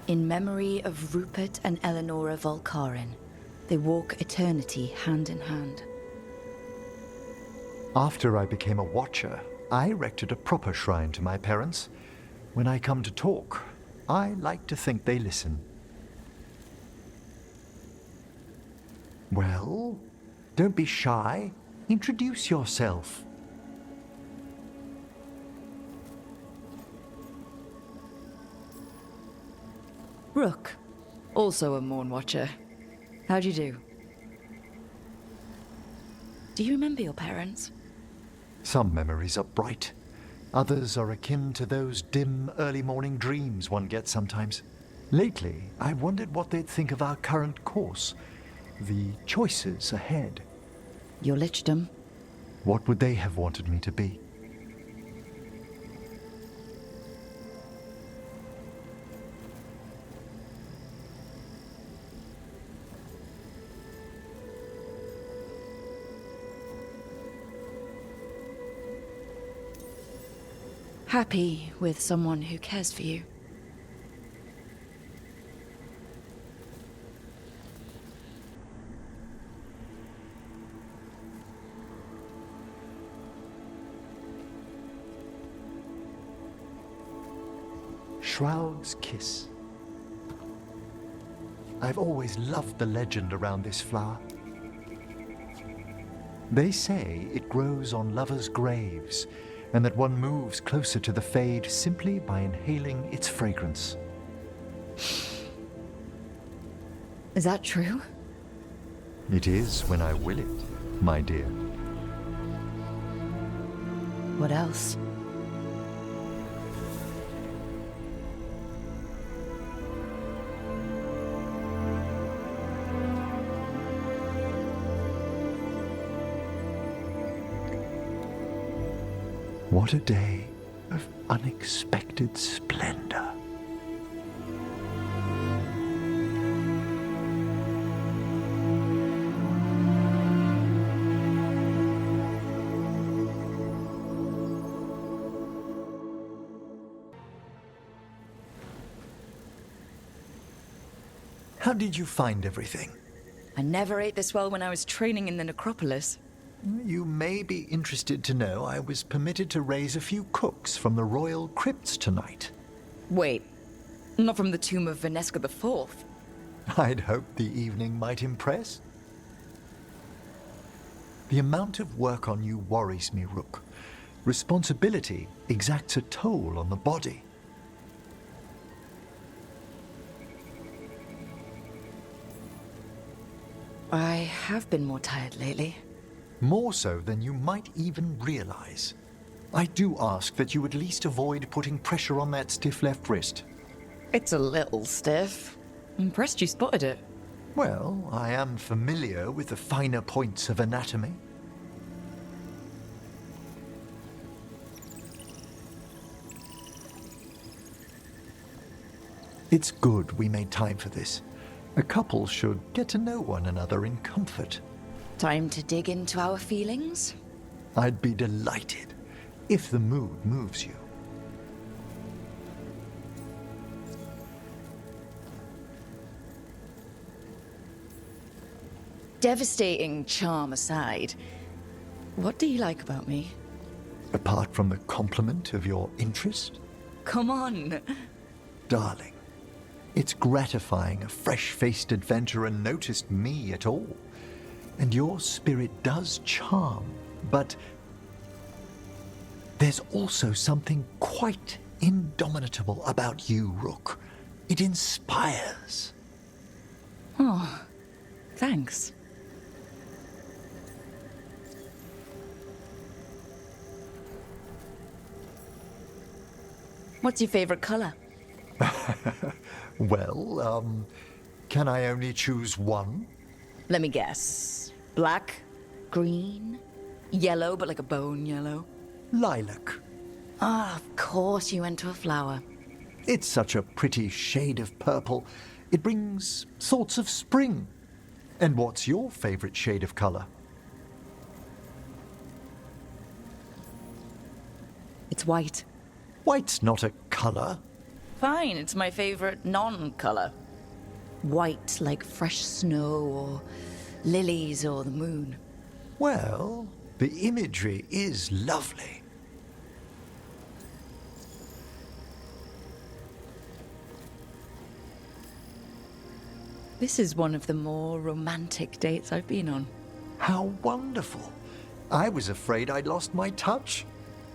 In memory of Rupert and Eleonora Volkarin, they walk eternity hand in hand. After I became a watcher, I erected a proper shrine to my parents. When I come to talk, I like to think they listen. Well, don't be shy. Introduce yourself. Rook, also a Mourn Watcher. How'd you do? Do you remember your parents? Some memories are bright. Others are akin to those dim early morning dreams one gets sometimes. Lately, I wondered what they'd think of our current course. The choices ahead. Your lichdom? What would they have wanted me to be? Happy with someone who cares for you. Shroud's Kiss. I've always loved the legend around this flower. They say it grows on lovers' graves, and that one moves closer to the Fade simply by inhaling its fragrance. Is that true? It is when I will it, my dear. What else? What a day of unexpected splendor. How did you find everything? I never ate this well when I was training in the necropolis. You may be interested to know I was permitted to raise a few cooks from the royal crypts tonight. Wait, not from the tomb of Veneska IV? I'd hoped the evening might impress. The amount of work on you worries me, Rook. Responsibility exacts a toll on the body. I have been more tired lately. More so than you might even realize. I do ask that you at least avoid putting pressure on that stiff left wrist. It's a little stiff. Impressed you spotted it. Well, I am familiar with the finer points of anatomy. It's good we made time for this. A couple should get to know one another in comfort. Time to dig into our feelings? I'd be delighted if the mood moves you. Devastating charm aside, what do you like about me? Apart from the compliment of your interest? Come on. Darling, it's gratifying a fresh-faced adventurer noticed me at all. And your spirit does charm, but there's also something quite indomitable about you, Rook. It inspires. Oh, thanks. What's your favorite color? Well, can I only choose one? Let me guess. Black, green, yellow, but like a bone yellow. Lilac. Ah, of course you went to a flower. It's such a pretty shade of purple. It brings thoughts of spring. And what's your favorite shade of color? It's white. White's not a color. Fine, it's my favorite non-color. White like fresh snow or lilies or the moon. Well, the imagery is lovely. This is one of the more romantic dates I've been on. How wonderful. I was afraid I'd lost my touch.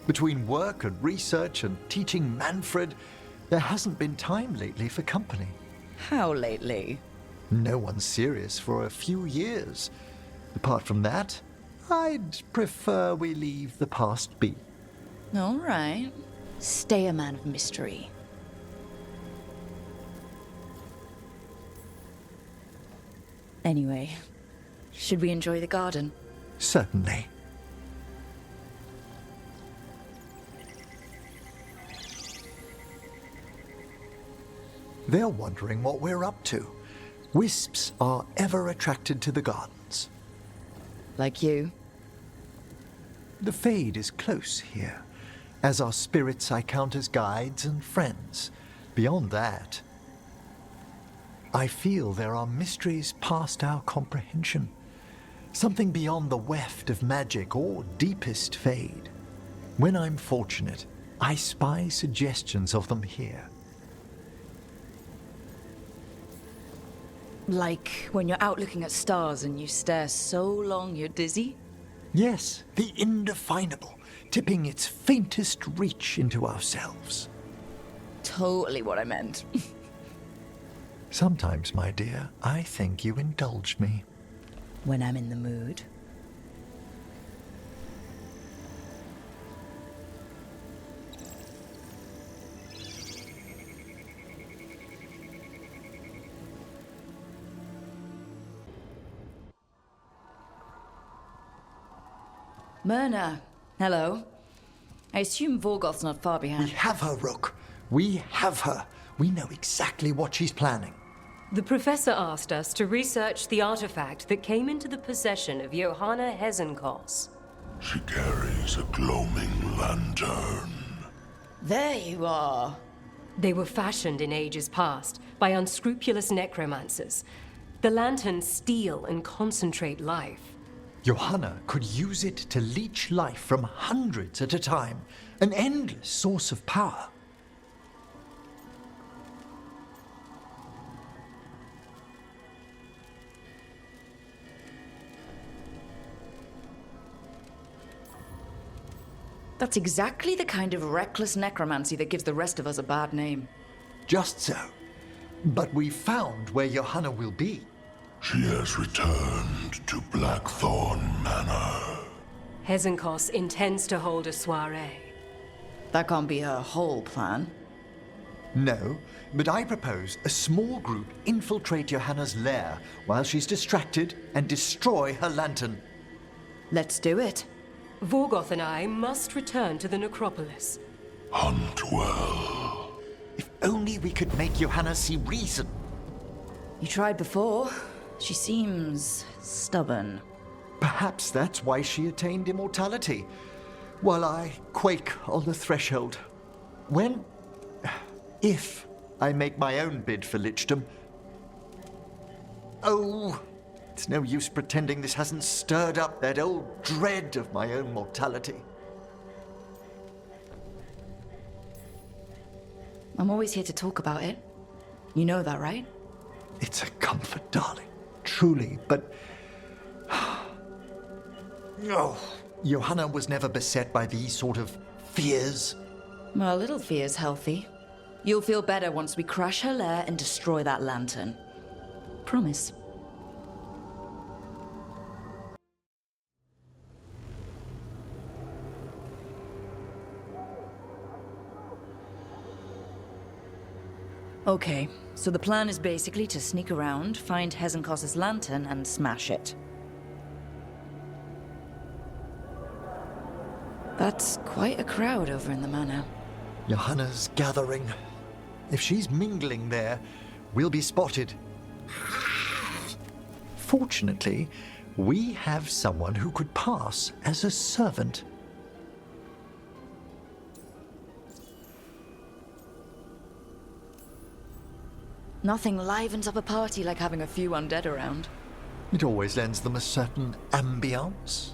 Between work and research and teaching Manfred, there hasn't been time lately for company. How lately? No one's serious for a few years. Apart from that, I'd prefer we leave the past be. All right. Stay a man of mystery. Anyway, should we enjoy the garden? Certainly. They're wondering what we're up to. Wisps are ever attracted to the gardens. Like you? The Fade is close here. As are spirits I count as guides and friends. Beyond that, I feel there are mysteries past our comprehension. Something beyond the weft of magic or deepest Fade. When I'm fortunate, I spy suggestions of them here. Like when you're out looking at stars and you stare so long you're dizzy? Yes, the indefinable, tipping its faintest reach into ourselves. Totally what I meant. Sometimes, my dear, I think you indulge me. When I'm in the mood. Myrna, hello. I assume Vorgoth's not far behind. We have her, Rook. We have her. We know exactly what she's planning. The professor asked us to research the artifact that came into the possession of Johanna Hezenkoss. She carries a gloaming lantern. There you are. They were fashioned in ages past by unscrupulous necromancers. The lanterns steal and concentrate life. Johanna could use it to leech life from hundreds at a time. An endless source of power. That's exactly the kind of reckless necromancy that gives the rest of us a bad name. Just so. But we found where Johanna will be. She has returned to Blackthorn Manor. Hezenkoss intends to hold a soiree. That can't be her whole plan. No, but I propose a small group infiltrate Johanna's lair while she's distracted and destroy her lantern. Let's do it. Vorgoth and I must return to the necropolis. Hunt well. If only we could make Johanna see reason. You tried before. She seems stubborn. Perhaps that's why she attained immortality, while I quake on the threshold. If I make my own bid for lichdom. Oh, it's no use pretending this hasn't stirred up that old dread of my own mortality. I'm always here to talk about it. You know that, right? It's a comfort, darling. Truly, but... Oh, Johanna was never beset by these sort of fears. Well, a little fear's healthy. You'll feel better once we crash her lair and destroy that lantern. Promise. Okay, so the plan is basically to sneak around, find Hezenkoss's lantern, and smash it. That's quite a crowd over in the manor. Johanna's gathering. If she's mingling there, we'll be spotted. Fortunately, we have someone who could pass as a servant. Nothing livens up a party like having a few undead around. It always lends them a certain ambience.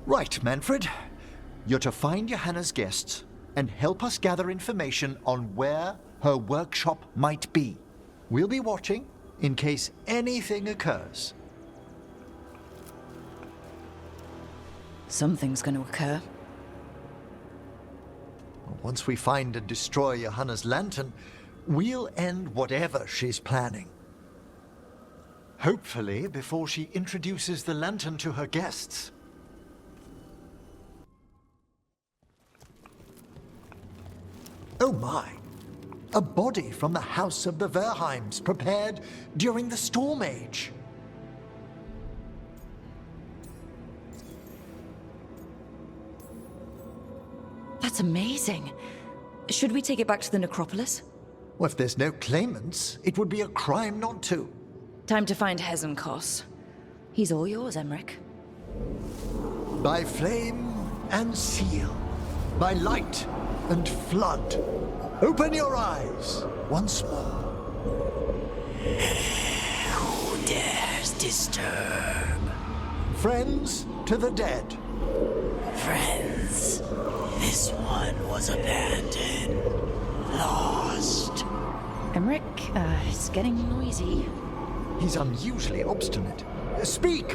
Right, Manfred. You're to find Johanna's guests and help us gather information on where her workshop might be. We'll be watching in case anything occurs. Something's going to occur. Once we find and destroy Johanna's lantern, we'll end whatever she's planning. Hopefully before she introduces the lantern to her guests. Oh my! A body from the House of the Verheims, prepared during the Storm Age. That's amazing. Should we take it back to the necropolis? Well, if there's no claimants, it would be a crime not to. Time to find Hezenkoss. He's all yours, Emmrich. By flame and seal, by light and flood, open your eyes once more. Who dares disturb? Friends to the dead. Friends, this one was abandoned, lost. Emmrich, it's getting noisy. He's unusually obstinate. Speak!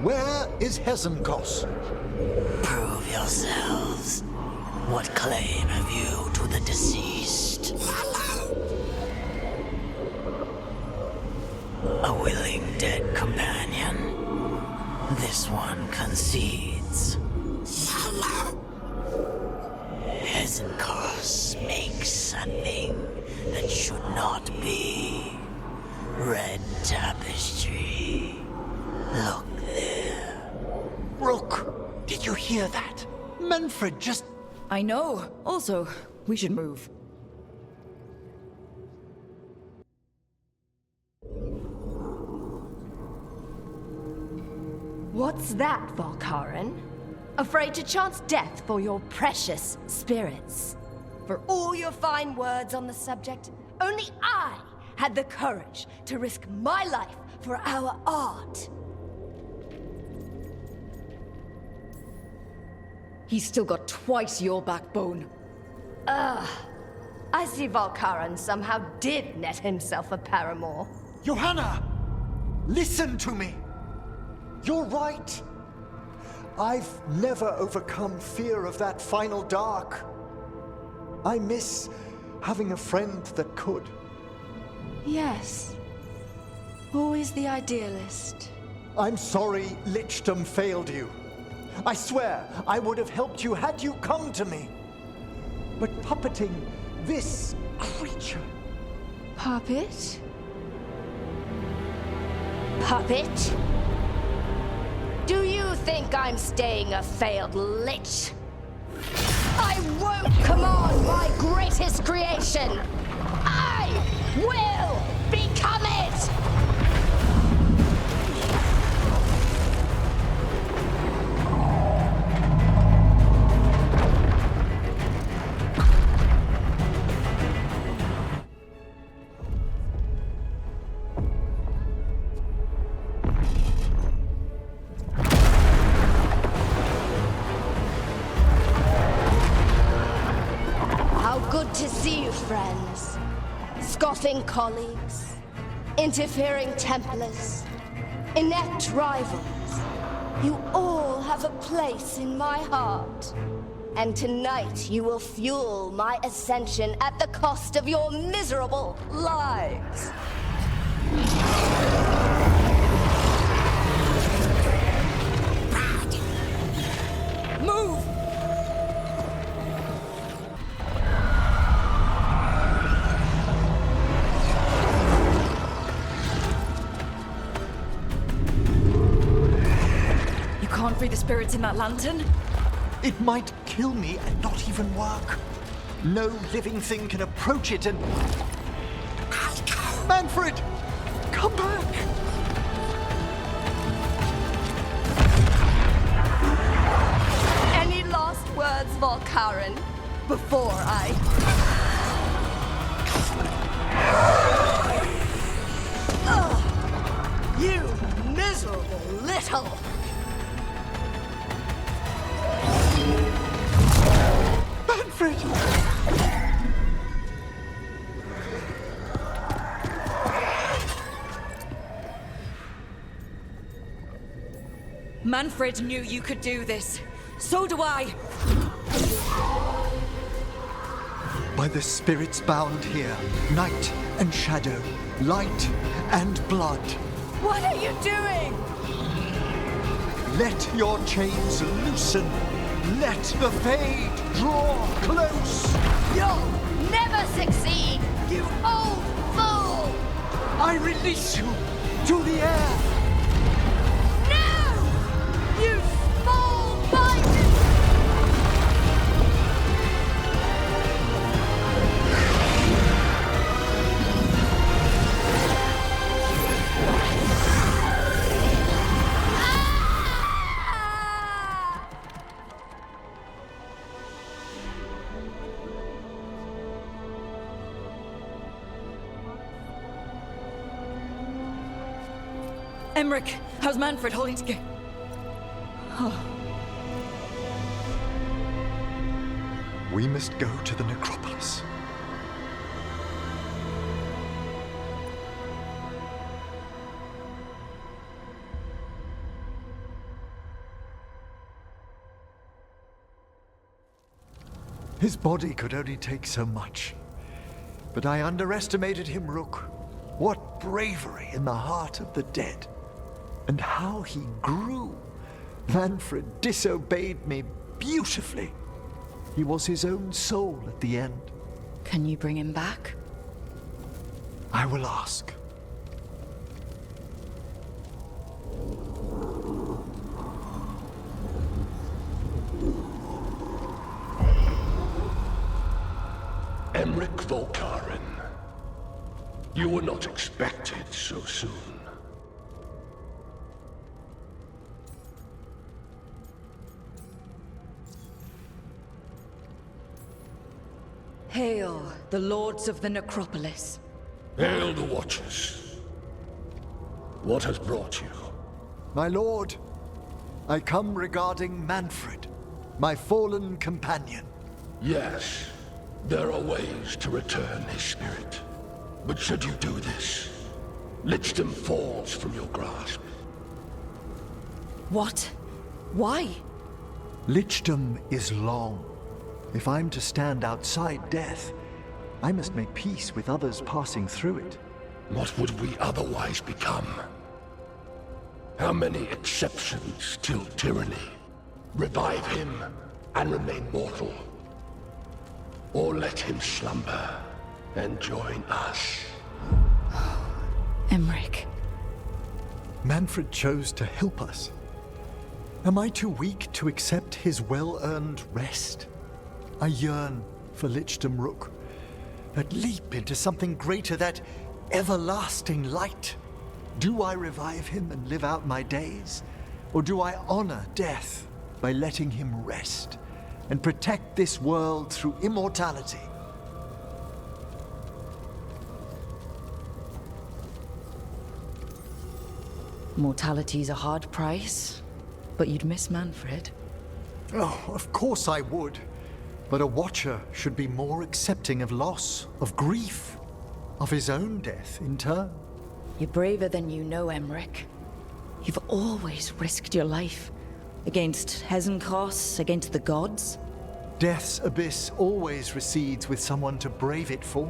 Where is Hezenkoss? Prove yourselves. What claim have you to the deceased? A willing dead companion. This one concedes. Hezenkoss makes a thing that should not be. Red tapestry. Look there. Rook, did you hear that? Manfred just... I know. Also, we should move. What's that, Volkarin? Afraid to chance death for your precious spirits? For all your fine words on the subject, only I had the courage to risk my life for our art. He's still got twice your backbone. I see Volkarin somehow did net himself a paramour. Johanna! Listen to me! You're right. I've never overcome fear of that final dark. I miss having a friend that could. Yes. Always the idealist. I'm sorry Lichdom failed you. I swear I would have helped you had you come to me. But puppeting this creature... Puppet? Puppet? Do you think I'm staying a failed lich? I won't command my greatest creation! I will become it! Good to see you, friends. Scoffing colleagues, interfering Templars, inept rivals. You all have a place in my heart. And tonight you will fuel my ascension at the cost of your miserable lives. Move! Can't free the spirits in that lantern? It might kill me and not even work. No living thing can approach it and... Manfred! Come back! Any last words, Volkarin, before I... You miserable little... Manfred! Manfred knew you could do this. So do I. By the spirits bound here, night and shadow, light and blood. What are you doing? Let your chains loosen. Let the Fade draw close. You'll never succeed, you old fool! I release you to the air. No! You small-minded... Emmrich, how's Manfred holding together? We must go to the necropolis. His body could only take so much. But I underestimated him, Rook. What bravery in the heart of the dead. And how he grew. Manfred disobeyed me beautifully. He was his own soul at the end. Can you bring him back? I will ask. Emmrich Volkarin. You were not expected so soon. Hail, the lords of the necropolis. Hail the Watchers. What has brought you? My lord, I come regarding Manfred, my fallen companion. Yes, there are ways to return his spirit. But should you do this, Lichdom falls from your grasp. What? Why? Lichdom is long. If I'm to stand outside death, I must make peace with others passing through it. What would we otherwise become? How many exceptions till tyranny? Revive him and remain mortal. Or let him slumber and join us. Emmrich. Manfred chose to help us. Am I too weak to accept his well-earned rest? I yearn for Lichdom Rook, that leap into something greater, that everlasting light. Do I revive him and live out my days? Or do I honor death by letting him rest and protect this world through immortality? Mortality's a hard price, but you'd miss Manfred. Oh, of course I would. But a Watcher should be more accepting of loss, of grief, of his own death in turn. You're braver than you know, Emmrich. You've always risked your life. Against Hezenkoss, against the gods. Death's abyss always recedes with someone to brave it for.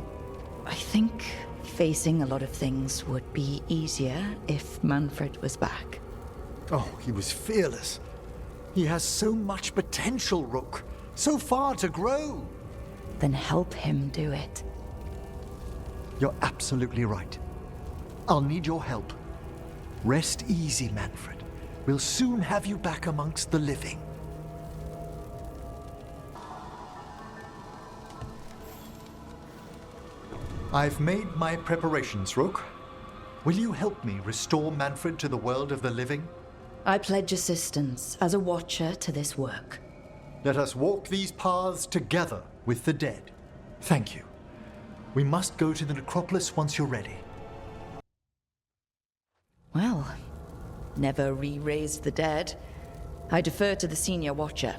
I think facing a lot of things would be easier if Manfred was back. Oh, he was fearless. He has so much potential, Rook. So far to grow. Then help him do it. You're absolutely right. I'll need your help. Rest easy, Manfred. We'll soon have you back amongst the living. I've made my preparations, Rook. Will you help me restore Manfred to the world of the living? I pledge assistance as a Watcher to this work. Let us walk these paths together with the dead. Thank you. We must go to the necropolis once you're ready. Well, never re-raised the dead. I defer to the senior Watcher.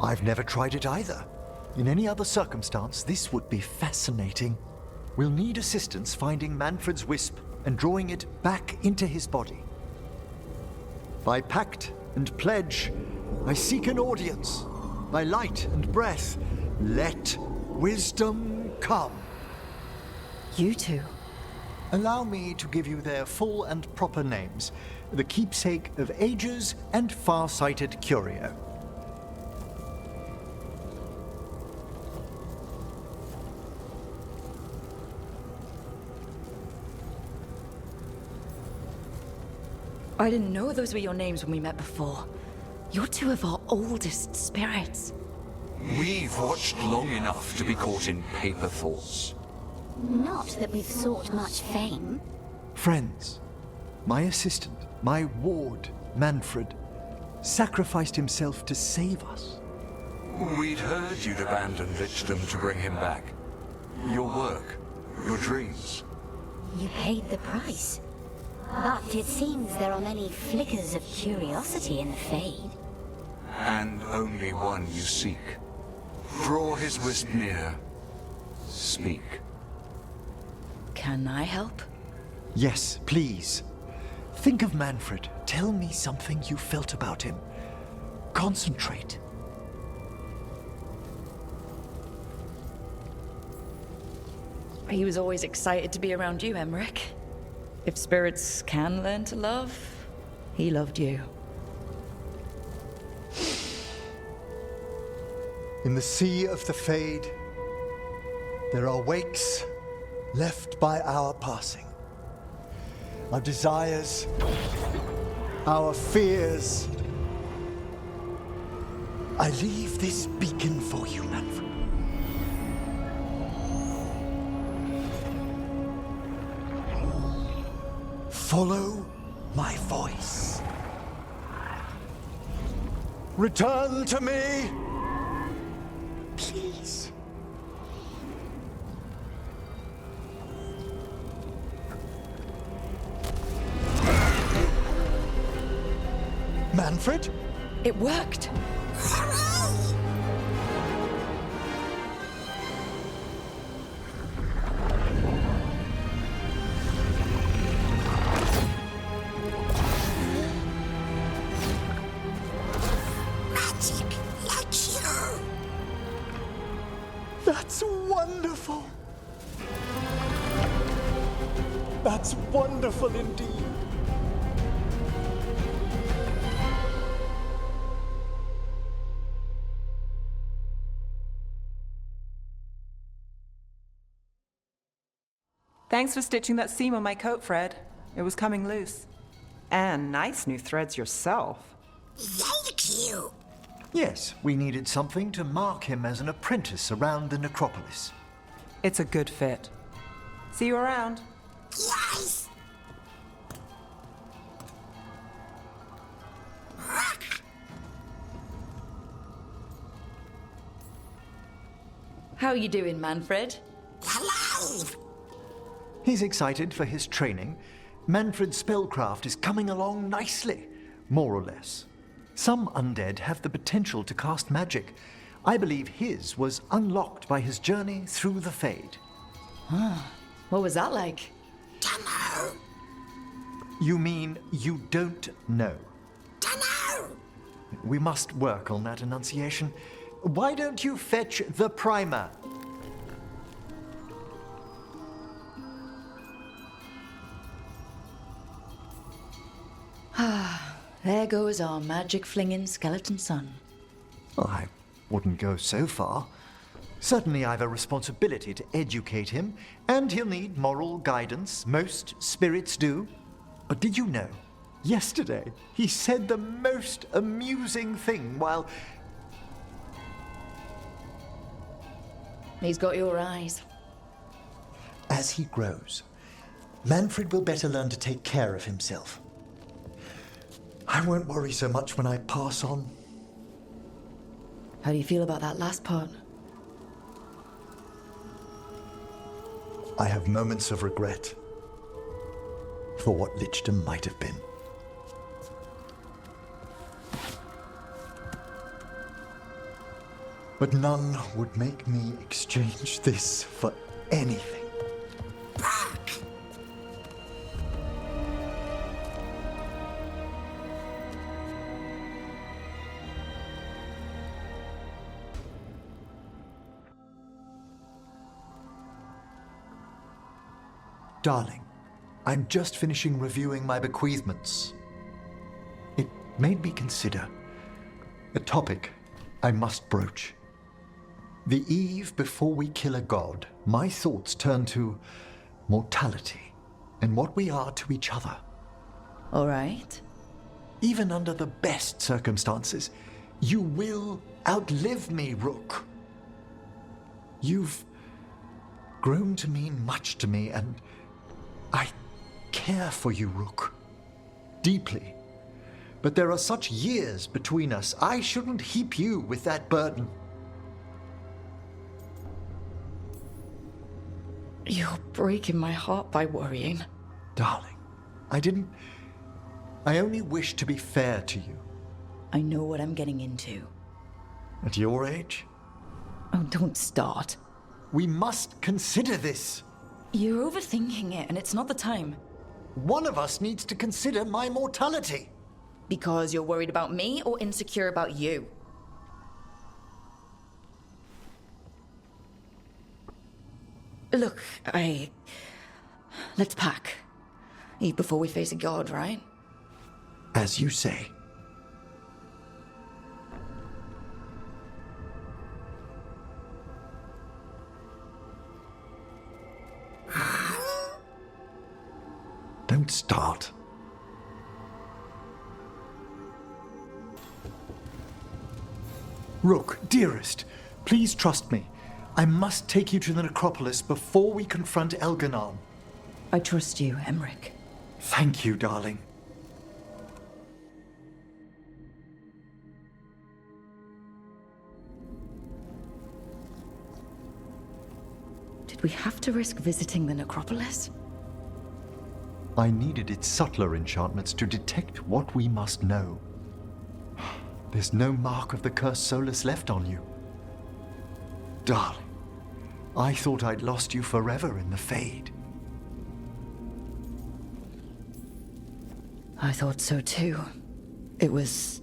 I've never tried it either. In any other circumstance, this would be fascinating. We'll need assistance finding Manfred's wisp and drawing it back into his body. By pact and pledge, I seek an audience. By light and breath, let wisdom come. You two? Allow me to give you their full and proper names, the keepsake of ages and far-sighted curio. I didn't know those were your names when we met before. You're two of our oldest spirits. We've watched long enough to be caught in paper thoughts. Not that we've sought much fame. Friends, my assistant, my ward, Manfred, sacrificed himself to save us. We'd heard you'd abandoned Lichdom to bring him back. Your work, your dreams. You paid the price. But it seems there are many flickers of curiosity in the Fade. And only one you seek. Draw his wisp near. Speak. Can I help? Yes, please. Think of Manfred. Tell me something you felt about him. Concentrate. He was always excited to be around you, Emmrich. If spirits can learn to love, he loved you. In the sea of the Fade, there are wakes left by our passing. Our desires, our fears. I leave this beacon for you, Manfred. Follow my voice. Return to me, please. Manfred? It worked! That's wonderful. That's wonderful indeed. Thanks for stitching that seam on my coat, Fred. It was coming loose. And nice new threads yourself. Thank you. Yes, we needed something to mark him as an apprentice around the necropolis. It's a good fit. See you around. Yes! How are you doing, Manfred? Alive! He's excited for his training. Manfred's spellcraft is coming along nicely, more or less. Some undead have the potential to cast magic. I believe his was unlocked by his journey through the Fade. What was that like? Dunno. You mean you don't know? Dunno. We must work on that enunciation. Why don't you fetch the primer? There goes our magic-flinging skeleton son. I wouldn't go so far. Certainly I've a responsibility to educate him, and he'll need moral guidance. Most spirits do. But did you know? Yesterday, he said the most amusing thing while... He's got your eyes. As he grows, Manfred will better learn to take care of himself. I won't worry so much when I pass on. How do you feel about that last part? I have moments of regret for what Lichdom might have been. But none would make me exchange this for anything. Darling, I'm just finishing reviewing my bequeathments. It made me consider a topic I must broach. The eve before we kill a god, my thoughts turn to mortality and what we are to each other. All right. Even under the best circumstances, you will outlive me, Rook. You've grown to mean much to me, and I care for you, Rook. Deeply. But there are such years between us, I shouldn't heap you with that burden. You're breaking my heart by worrying. Darling, I only wish to be fair to you. I know what I'm getting into. At your age? Oh, don't start. We must consider this. You're overthinking it, and it's not the time. One of us needs to consider my mortality. Because you're worried about me or insecure about you? Look, let's pack. Eat before we face a god, right? As you say. Don't start. Rook, dearest, please trust me. I must take you to the necropolis before we confront Elganon. I trust you, Emmrich. Thank you, darling. Did we have to risk visiting the necropolis? I needed its subtler enchantments to detect what we must know. There's no mark of the cursed Solus left on you. Darling, I thought I'd lost you forever in the Fade. I thought so too. It was...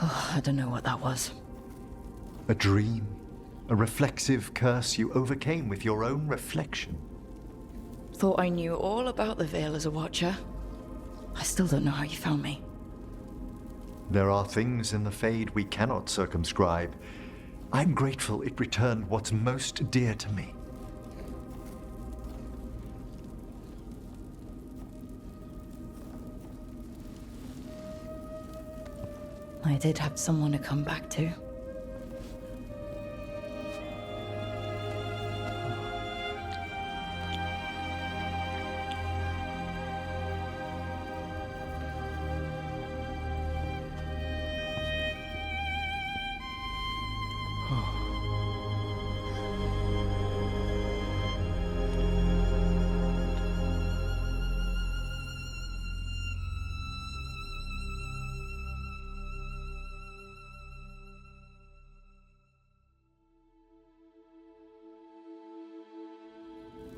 Oh, I don't know what that was. A dream. A reflexive curse you overcame with your own reflection. Thought I knew all about the Veil as a Watcher. I still don't know how you found me. There are things in the Fade we cannot circumscribe. I'm grateful it returned what's most dear to me. I did have someone to come back to.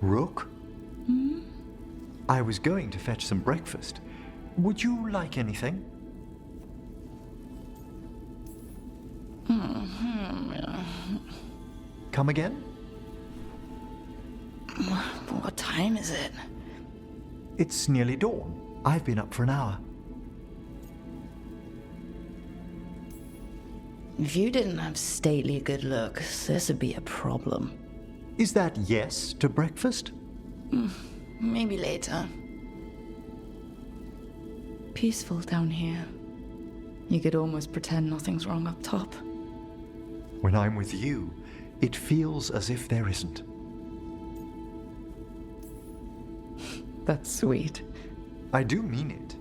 Rook? Hmm? I was going to fetch some breakfast. Would you like anything? Come again? What time is it? It's nearly dawn. I've been up for an hour. If you didn't have stately good looks, this would be a problem. Is that yes to breakfast? Maybe later. Peaceful down here. You could almost pretend nothing's wrong up top. When I'm with you, it feels as if there isn't. That's sweet. I do mean it.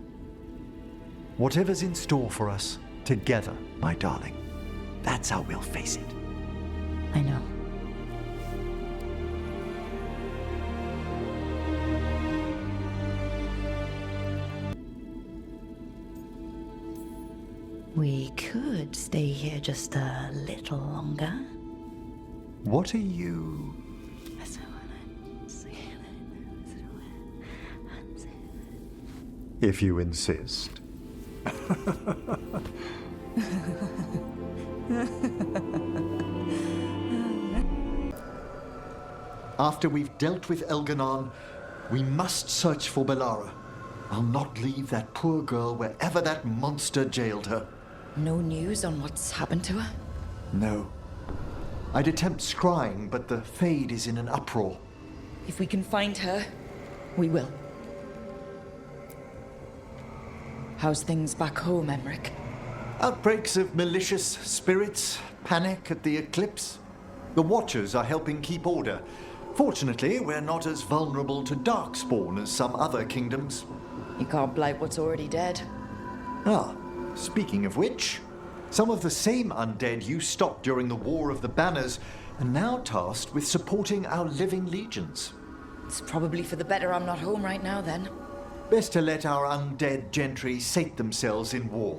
Whatever's in store for us, together, my darling. That's how we'll face it. I know. We could stay here just a little longer. What are you... If you insist. After we've dealt with Elganon, we must search for Bellara. I'll not leave that poor girl wherever that monster jailed her. No news on what's happened to her? No. I'd attempt scrying, but the Fade is in an uproar. If we can find her, we will. How's things back home, Emmrich? Outbreaks of malicious spirits, panic at the eclipse. The Watchers are helping keep order. Fortunately, we're not as vulnerable to Darkspawn as some other kingdoms. You can't blight what's already dead. Ah, speaking of which, some of the same undead you stopped during the War of the Banners are now tasked with supporting our living legions. It's probably for the better I'm not home right now, then. Best to let our undead gentry sate themselves in war.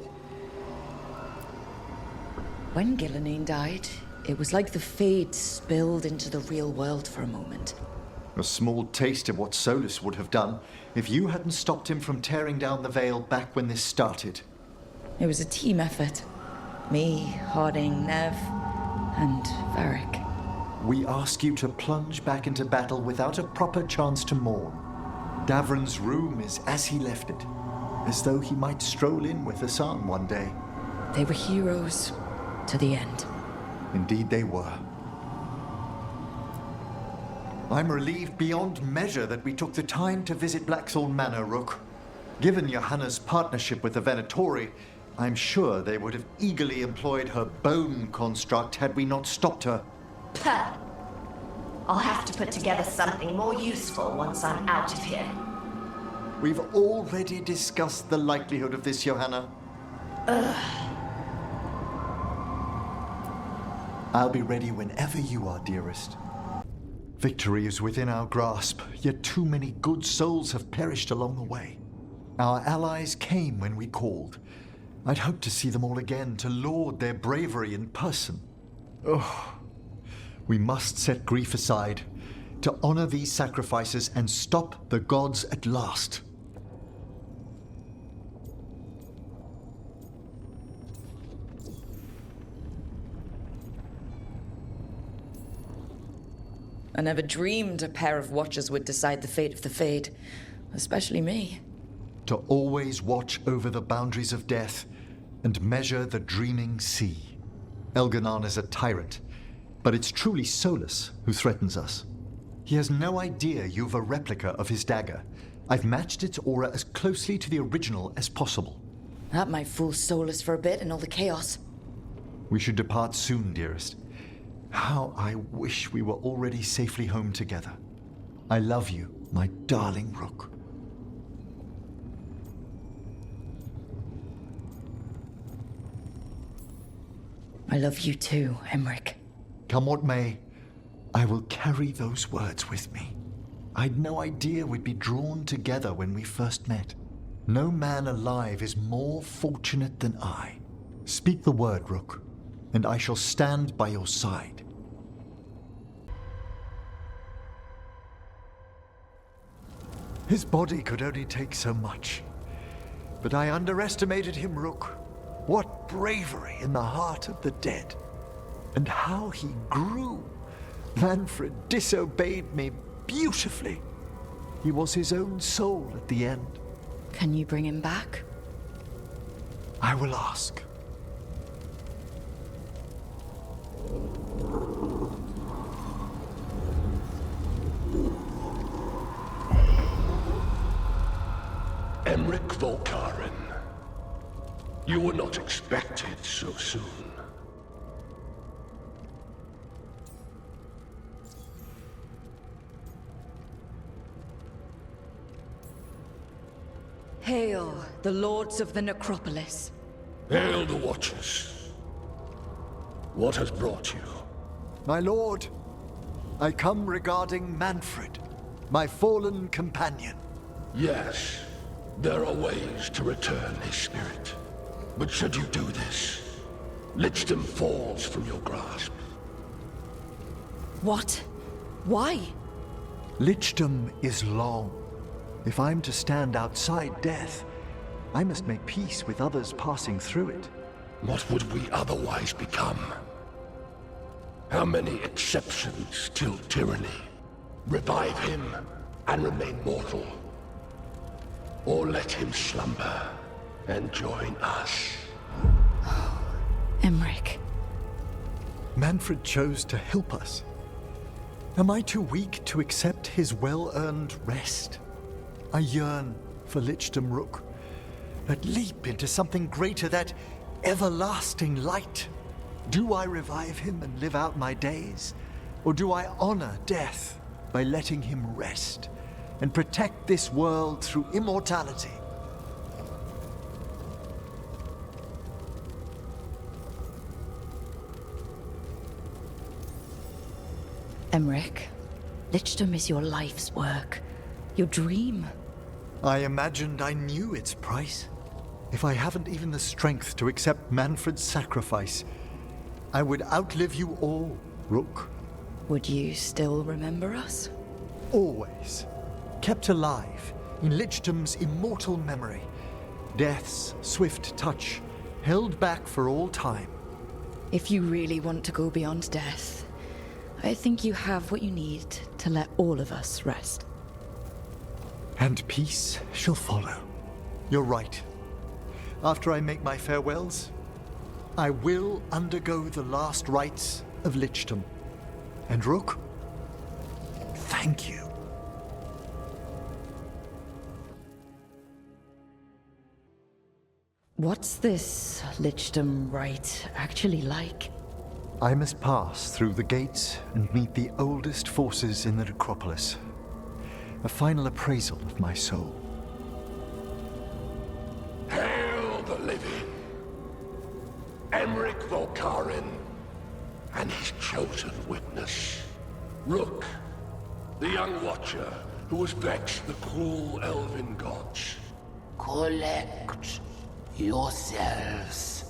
When Gillenine died, it was like the Fade spilled into the real world for a moment. A small taste of what Solus would have done if you hadn't stopped him from tearing down the Veil back when this started. It was a team effort. Me, Harding, Nev, and Varric. We ask you to plunge back into battle without a proper chance to mourn. Davron's room is as he left it, as though he might stroll in with Hassan one day. They were heroes to the end. Indeed they were. I'm relieved beyond measure that we took the time to visit Blackthorn Manor, Rook. Given Johanna's partnership with the Venatori, I'm sure they would have eagerly employed her bone construct had we not stopped her. Puh. I'll have to put together something more useful once I'm out of here. We've already discussed the likelihood of this, Johanna. I'll be ready whenever you are, dearest. Victory is within our grasp, yet too many good souls have perished along the way. Our allies came when we called. I'd hoped to see them all again, to laud their bravery in person. Oh, we must set grief aside, to honor these sacrifices and stop the gods at last. I never dreamed a pair of watchers would decide the fate of the Fade, especially me. To always watch over the boundaries of death and measure the dreaming sea. Elganon is a tyrant, but it's truly Solus who threatens us. He has no idea you've a replica of his dagger. I've matched its aura as closely to the original as possible. That might fool Solus for a bit in all the chaos. We should depart soon, dearest. How I wish we were already safely home together. I love you, my darling Rook. I love you too, Emmrich. Come what may, I will carry those words with me. I'd no idea we'd be drawn together when we first met. No man alive is more fortunate than I. Speak the word, Rook, and I shall stand by your side. His body could only take so much, but I underestimated him, Rook. What bravery in the heart of the dead, and how he grew. Manfred disobeyed me beautifully. He was his own soul at the end. Can you bring him back? I will ask. Emmrich Volkarin. You were not expected so soon. Hail, the lords of the necropolis. Hail the Watchers. What has brought you? My lord, I come regarding Manfred, my fallen companion. Yes, there are ways to return his spirit. But should you do this, Lichdom falls from your grasp. What? Why? Lichdom is long. If I'm to stand outside death, I must make peace with others passing through it. What would we otherwise become? How many exceptions till tyranny? Revive him and remain mortal. Or let him slumber and join us. Emmrich. Manfred chose to help us. Am I too weak to accept his well-earned rest? I yearn for Lichdom, Rook. That leap into something greater, that everlasting light. Do I revive him and live out my days? Or do I honor death by letting him rest and protect this world through immortality? Emmrich, Lichdom is your life's work, your dream. I imagined I knew its price. If I haven't even the strength to accept Manfred's sacrifice, I would outlive you all, Rook. Would you still remember us? Always. Kept alive in Lichdom's immortal memory. Death's swift touch, held back for all time. If you really want to go beyond death, I think you have what you need to let all of us rest. And peace shall follow. You're right. After I make my farewells, I will undergo the last rites of Lichdom. And Rook, thank you. What's this Lichdom rite actually like? I must pass through the gates and meet the oldest forces in the necropolis. A final appraisal of my soul. Hail the living! Emmrich Volkarin and his chosen witness, Rook, the young watcher who has vexed the cruel elven gods. Collect yourselves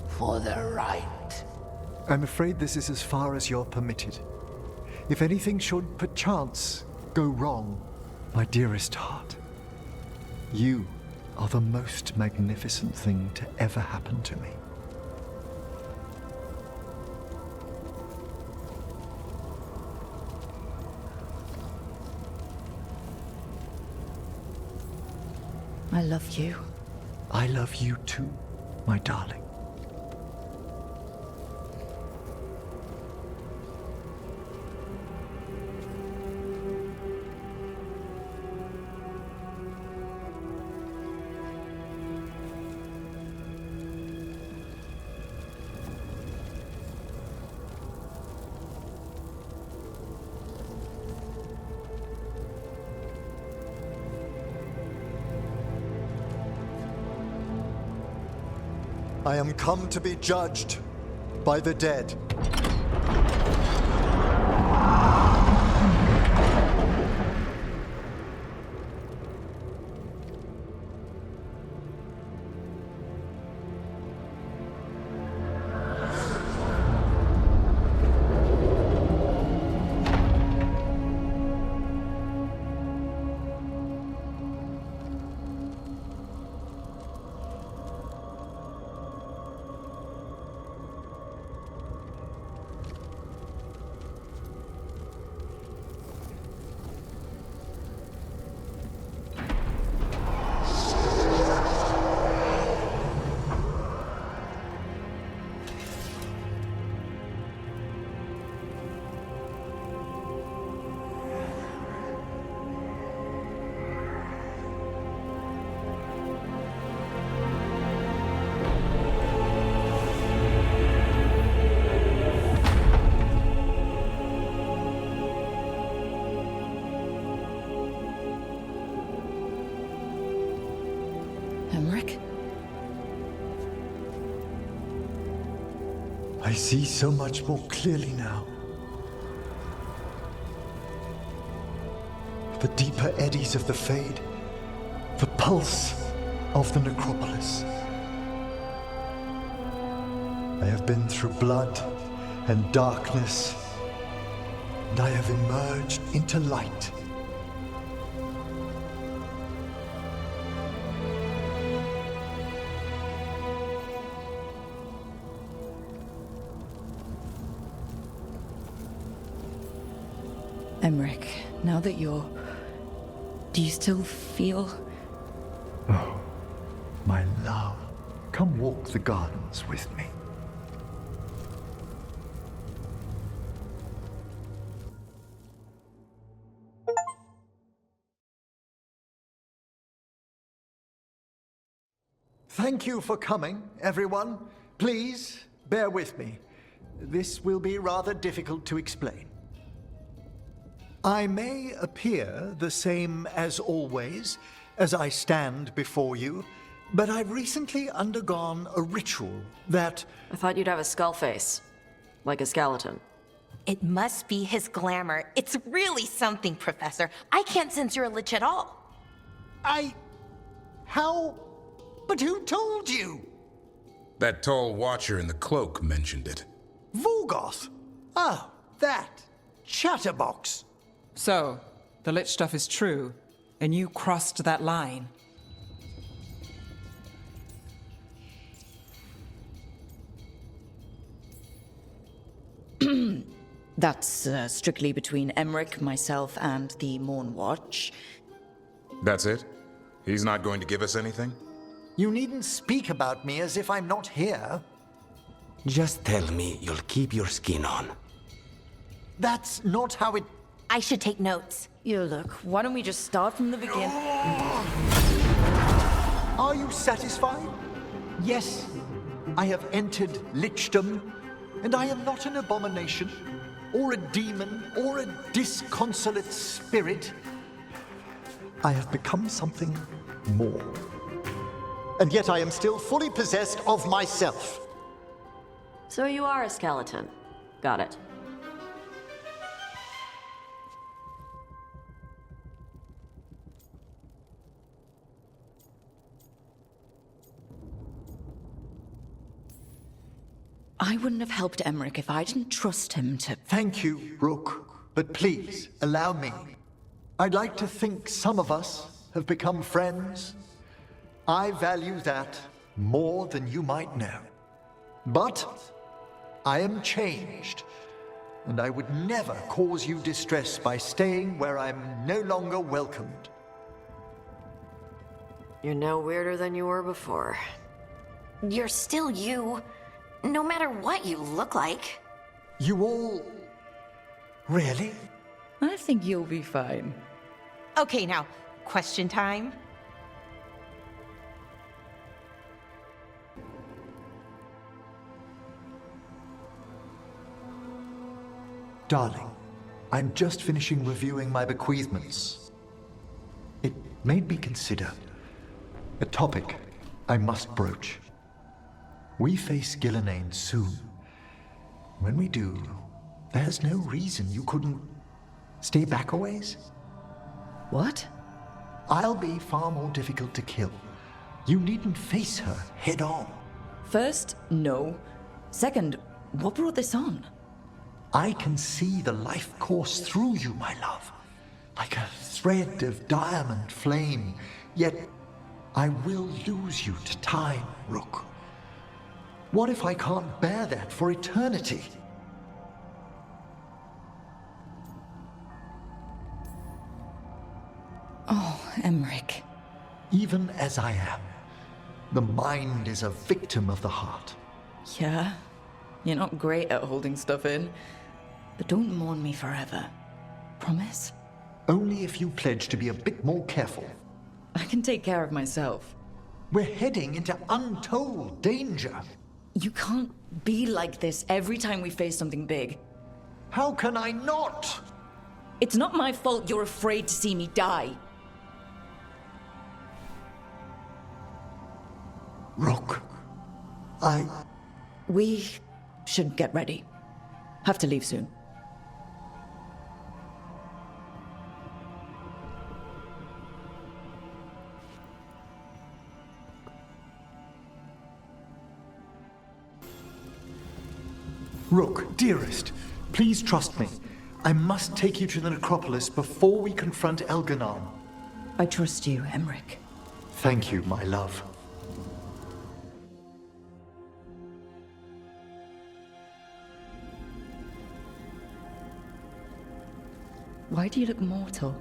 for the right. I'm afraid this is as far as you're permitted. If anything should perchance go wrong, my dearest heart, you are the most magnificent thing to ever happen to me. I love you. I love you too, my darling. I am come to be judged by the dead. Emmrich? I see so much more clearly now. The deeper eddies of the Fade, the pulse of the necropolis. I have been through blood and darkness, and I have emerged into light. Emmrich, now that you're... do you still feel... Oh, my love, come walk the gardens with me. Thank you for coming, everyone. Please, bear with me. This will be rather difficult to explain. I may appear the same as always, as I stand before you, but I've recently undergone a ritual that... I thought you'd have a skull face. Like a skeleton. It must be his glamour. It's really something, Professor. I can't sense you're a Lich at all. How? But who told you? That tall watcher in the cloak mentioned it. Volgoth? Oh, that. Chatterbox. So, the Lich stuff is true, and you crossed that line. That's strictly between Emmrich, myself, and the Mourn Watch. That's it? He's not going to give us anything? You needn't speak about me as if I'm not here. Just tell me you'll keep your skin on. That's not how it... I should take notes. You look, why don't we just start from the beginning? Are you satisfied? Yes, I have entered Lichdom, and I am not an abomination, or a demon, or a disconsolate spirit. I have become something more. And yet I am still fully possessed of myself. So you are a skeleton. Got it. I wouldn't have helped Emmrich if I didn't trust him to... Thank you, Rook. But please, allow me. I'd like to think some of us have become friends. I value that more than you might know. But I am changed, and I would never cause you distress by staying where I'm no longer welcomed. You're no weirder than you were before. You're still you, no matter what you look like. You all... Really? I think you'll be fine. Okay, now, question time. Darling, I'm just finishing reviewing my bequeathments. It made me consider a topic I must broach. We face Gillenane soon. When we do, there's no reason you couldn't stay back a ways. What? I'll be far more difficult to kill. You needn't face her head on. First, no. Second, what brought this on? I can see the life course through you, my love. Like a thread of diamond flame. Yet, I will lose you to time, Rook. What if I can't bear that for eternity? Oh, Emmrich. Even as I am, the mind is a victim of the heart. Yeah, you're not great at holding stuff in. But don't mourn me forever. Promise? Only if you pledge to be a bit more careful. I can take care of myself. We're heading into untold danger. You can't be like this every time we face something big. How can I not? It's not my fault you're afraid to see me die. Rook, We should get ready. Have to leave soon. Rook, dearest, please trust me. I must take you to the necropolis before we confront Elganon. I trust you, Emmrich. Thank you, my love. Why do you look mortal?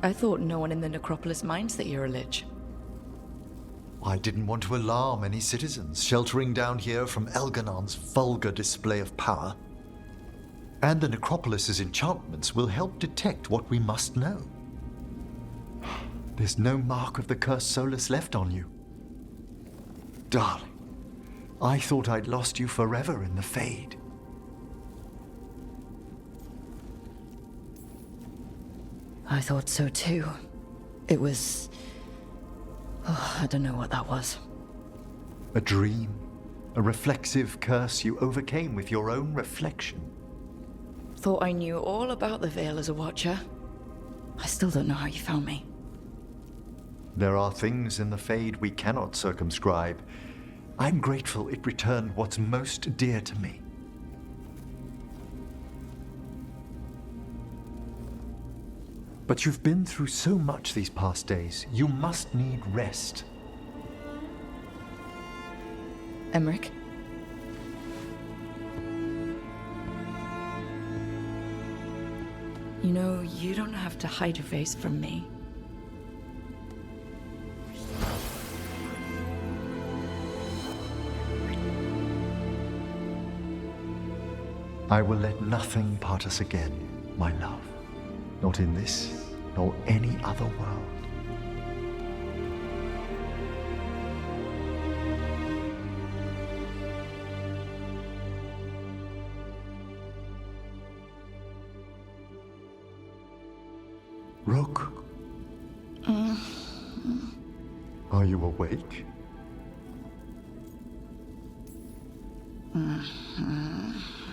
I thought no one in the necropolis minds that you're a Lich. I didn't want to alarm any citizens sheltering down here from Elganon's vulgar display of power. And the necropolis's enchantments will help detect what we must know. There's no mark of the cursed Solus left on you. Darling, I thought I'd lost you forever in the Fade. I thought so too. It was... Oh, I don't know what that was. A dream, a reflexive curse you overcame with your own reflection. Thought I knew all about the Veil as a Watcher. I still don't know how you found me. There are things in the Fade we cannot circumscribe. I'm grateful it returned what's most dear to me. But you've been through so much these past days. You must need rest. Emmrich? You know, you don't have to hide your face from me. I will let nothing part us again, my love. Not in this, nor any other world. Rook? Are you awake?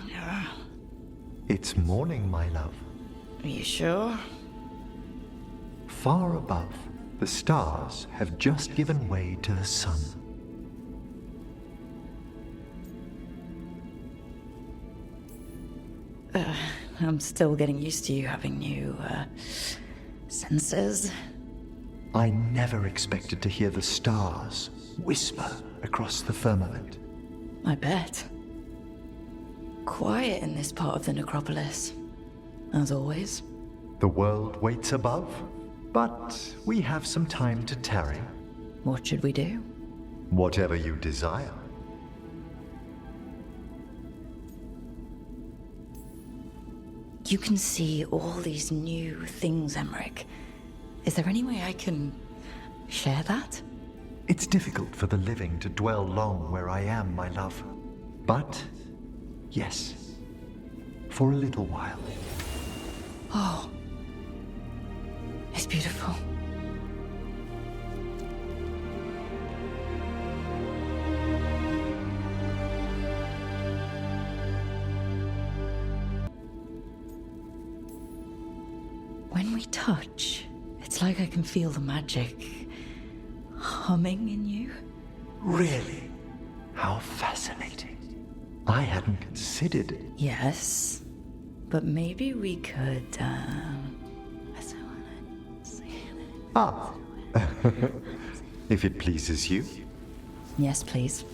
Yeah. It's morning, my love. Are you sure? Far above, the stars have just given way to the sun. I'm still getting used to you having new, senses. I never expected to hear the stars whisper across the firmament. I bet. Quiet in this part of the necropolis, as always. The world waits above, but we have some time to tarry. What should we do? Whatever you desire. You can see all these new things, Emmrich. Is there any way I can share that? It's difficult for the living to dwell long where I am, my love. But, yes, for a little while. Oh, it's beautiful. When we touch, it's like I can feel the magic humming in you. Really? How fascinating. I hadn't considered it. Yes, but maybe we could, Ah. If it pleases you. Yes, please.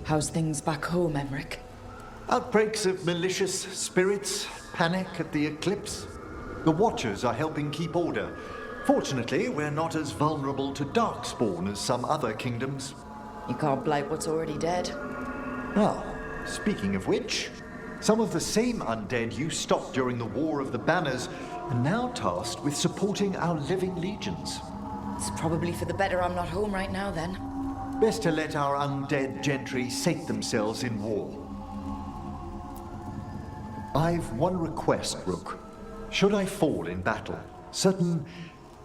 How's things back home, Emmrich? Outbreaks of malicious spirits, panic at the eclipse. The Watchers are helping keep order. Fortunately, we're not as vulnerable to darkspawn as some other kingdoms. You can't blight what's already dead. Oh, speaking of which, some of the same undead you stopped during the War of the Banners are now tasked with supporting our living legions. It's probably for the better I'm not home right now, then. Best to let our undead gentry sate themselves in war. I've one request, Rook. Should I fall in battle, certain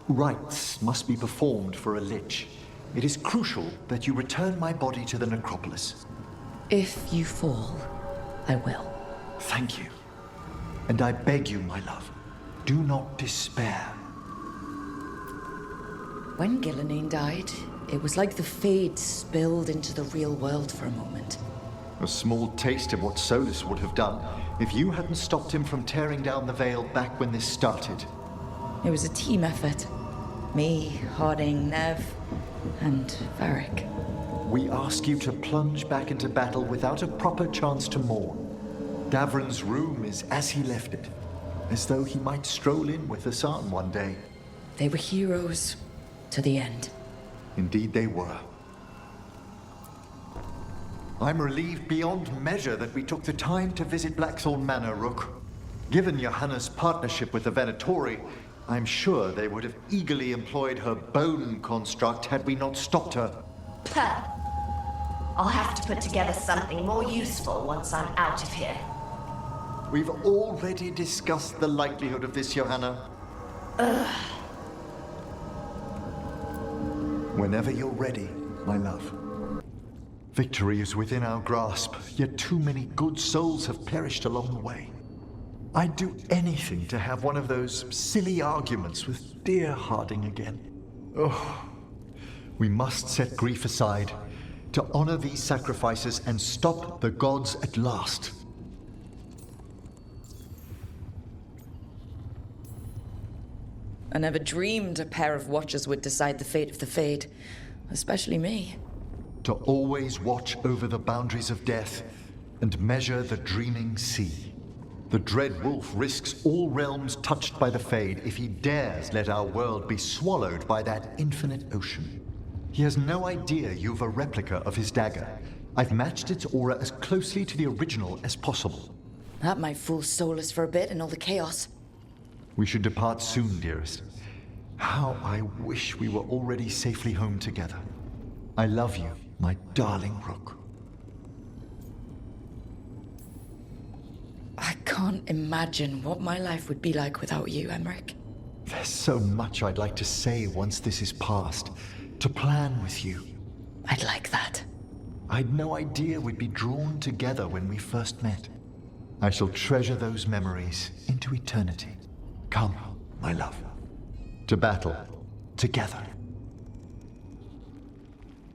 rites must be performed for a Lich. It is crucial that you return my body to the necropolis. If you fall, I will. Thank you. And I beg you, my love, do not despair. When Gillenine died, it was like the Fade spilled into the real world for a moment. A small taste of what Solus would have done if you hadn't stopped him from tearing down the Veil back when this started. It was a team effort. Me, Harding, Nev, and Varric. We ask you to plunge back into battle without a proper chance to mourn. Davron's room is as he left it, as though he might stroll in with Hassan one day. They were heroes to the end. Indeed they were. I'm relieved beyond measure that we took the time to visit Blackthorn Manor, Rook. Given Johanna's partnership with the Venatori, I'm sure they would have eagerly employed her bone construct had we not stopped her. I'll have to put together something more useful once I'm out of here. We've already discussed the likelihood of this, Johanna. Whenever you're ready, my love. Victory is within our grasp, yet too many good souls have perished along the way. I'd do anything to have one of those silly arguments with dear Harding again. Oh, we must set grief aside to honor these sacrifices and stop the gods at last. I never dreamed a pair of watchers would decide the fate of the Fade, especially me. To always watch over the boundaries of death and measure the dreaming sea. The Dread Wolf risks all realms touched by the Fade if he dares let our world be swallowed by that infinite ocean. He has no idea you've a replica of his dagger. I've matched its aura as closely to the original as possible. That might fool Solus for a bit in all the chaos. We should depart soon, dearest. How I wish we were already safely home together. I love you, my darling Rook. I can't imagine what my life would be like without you, Emmrich. There's so much I'd like to say once this is past. To plan with you. I'd like that. I'd no idea we'd be drawn together when we first met. I shall treasure those memories into eternity. Come, my love. To battle, together.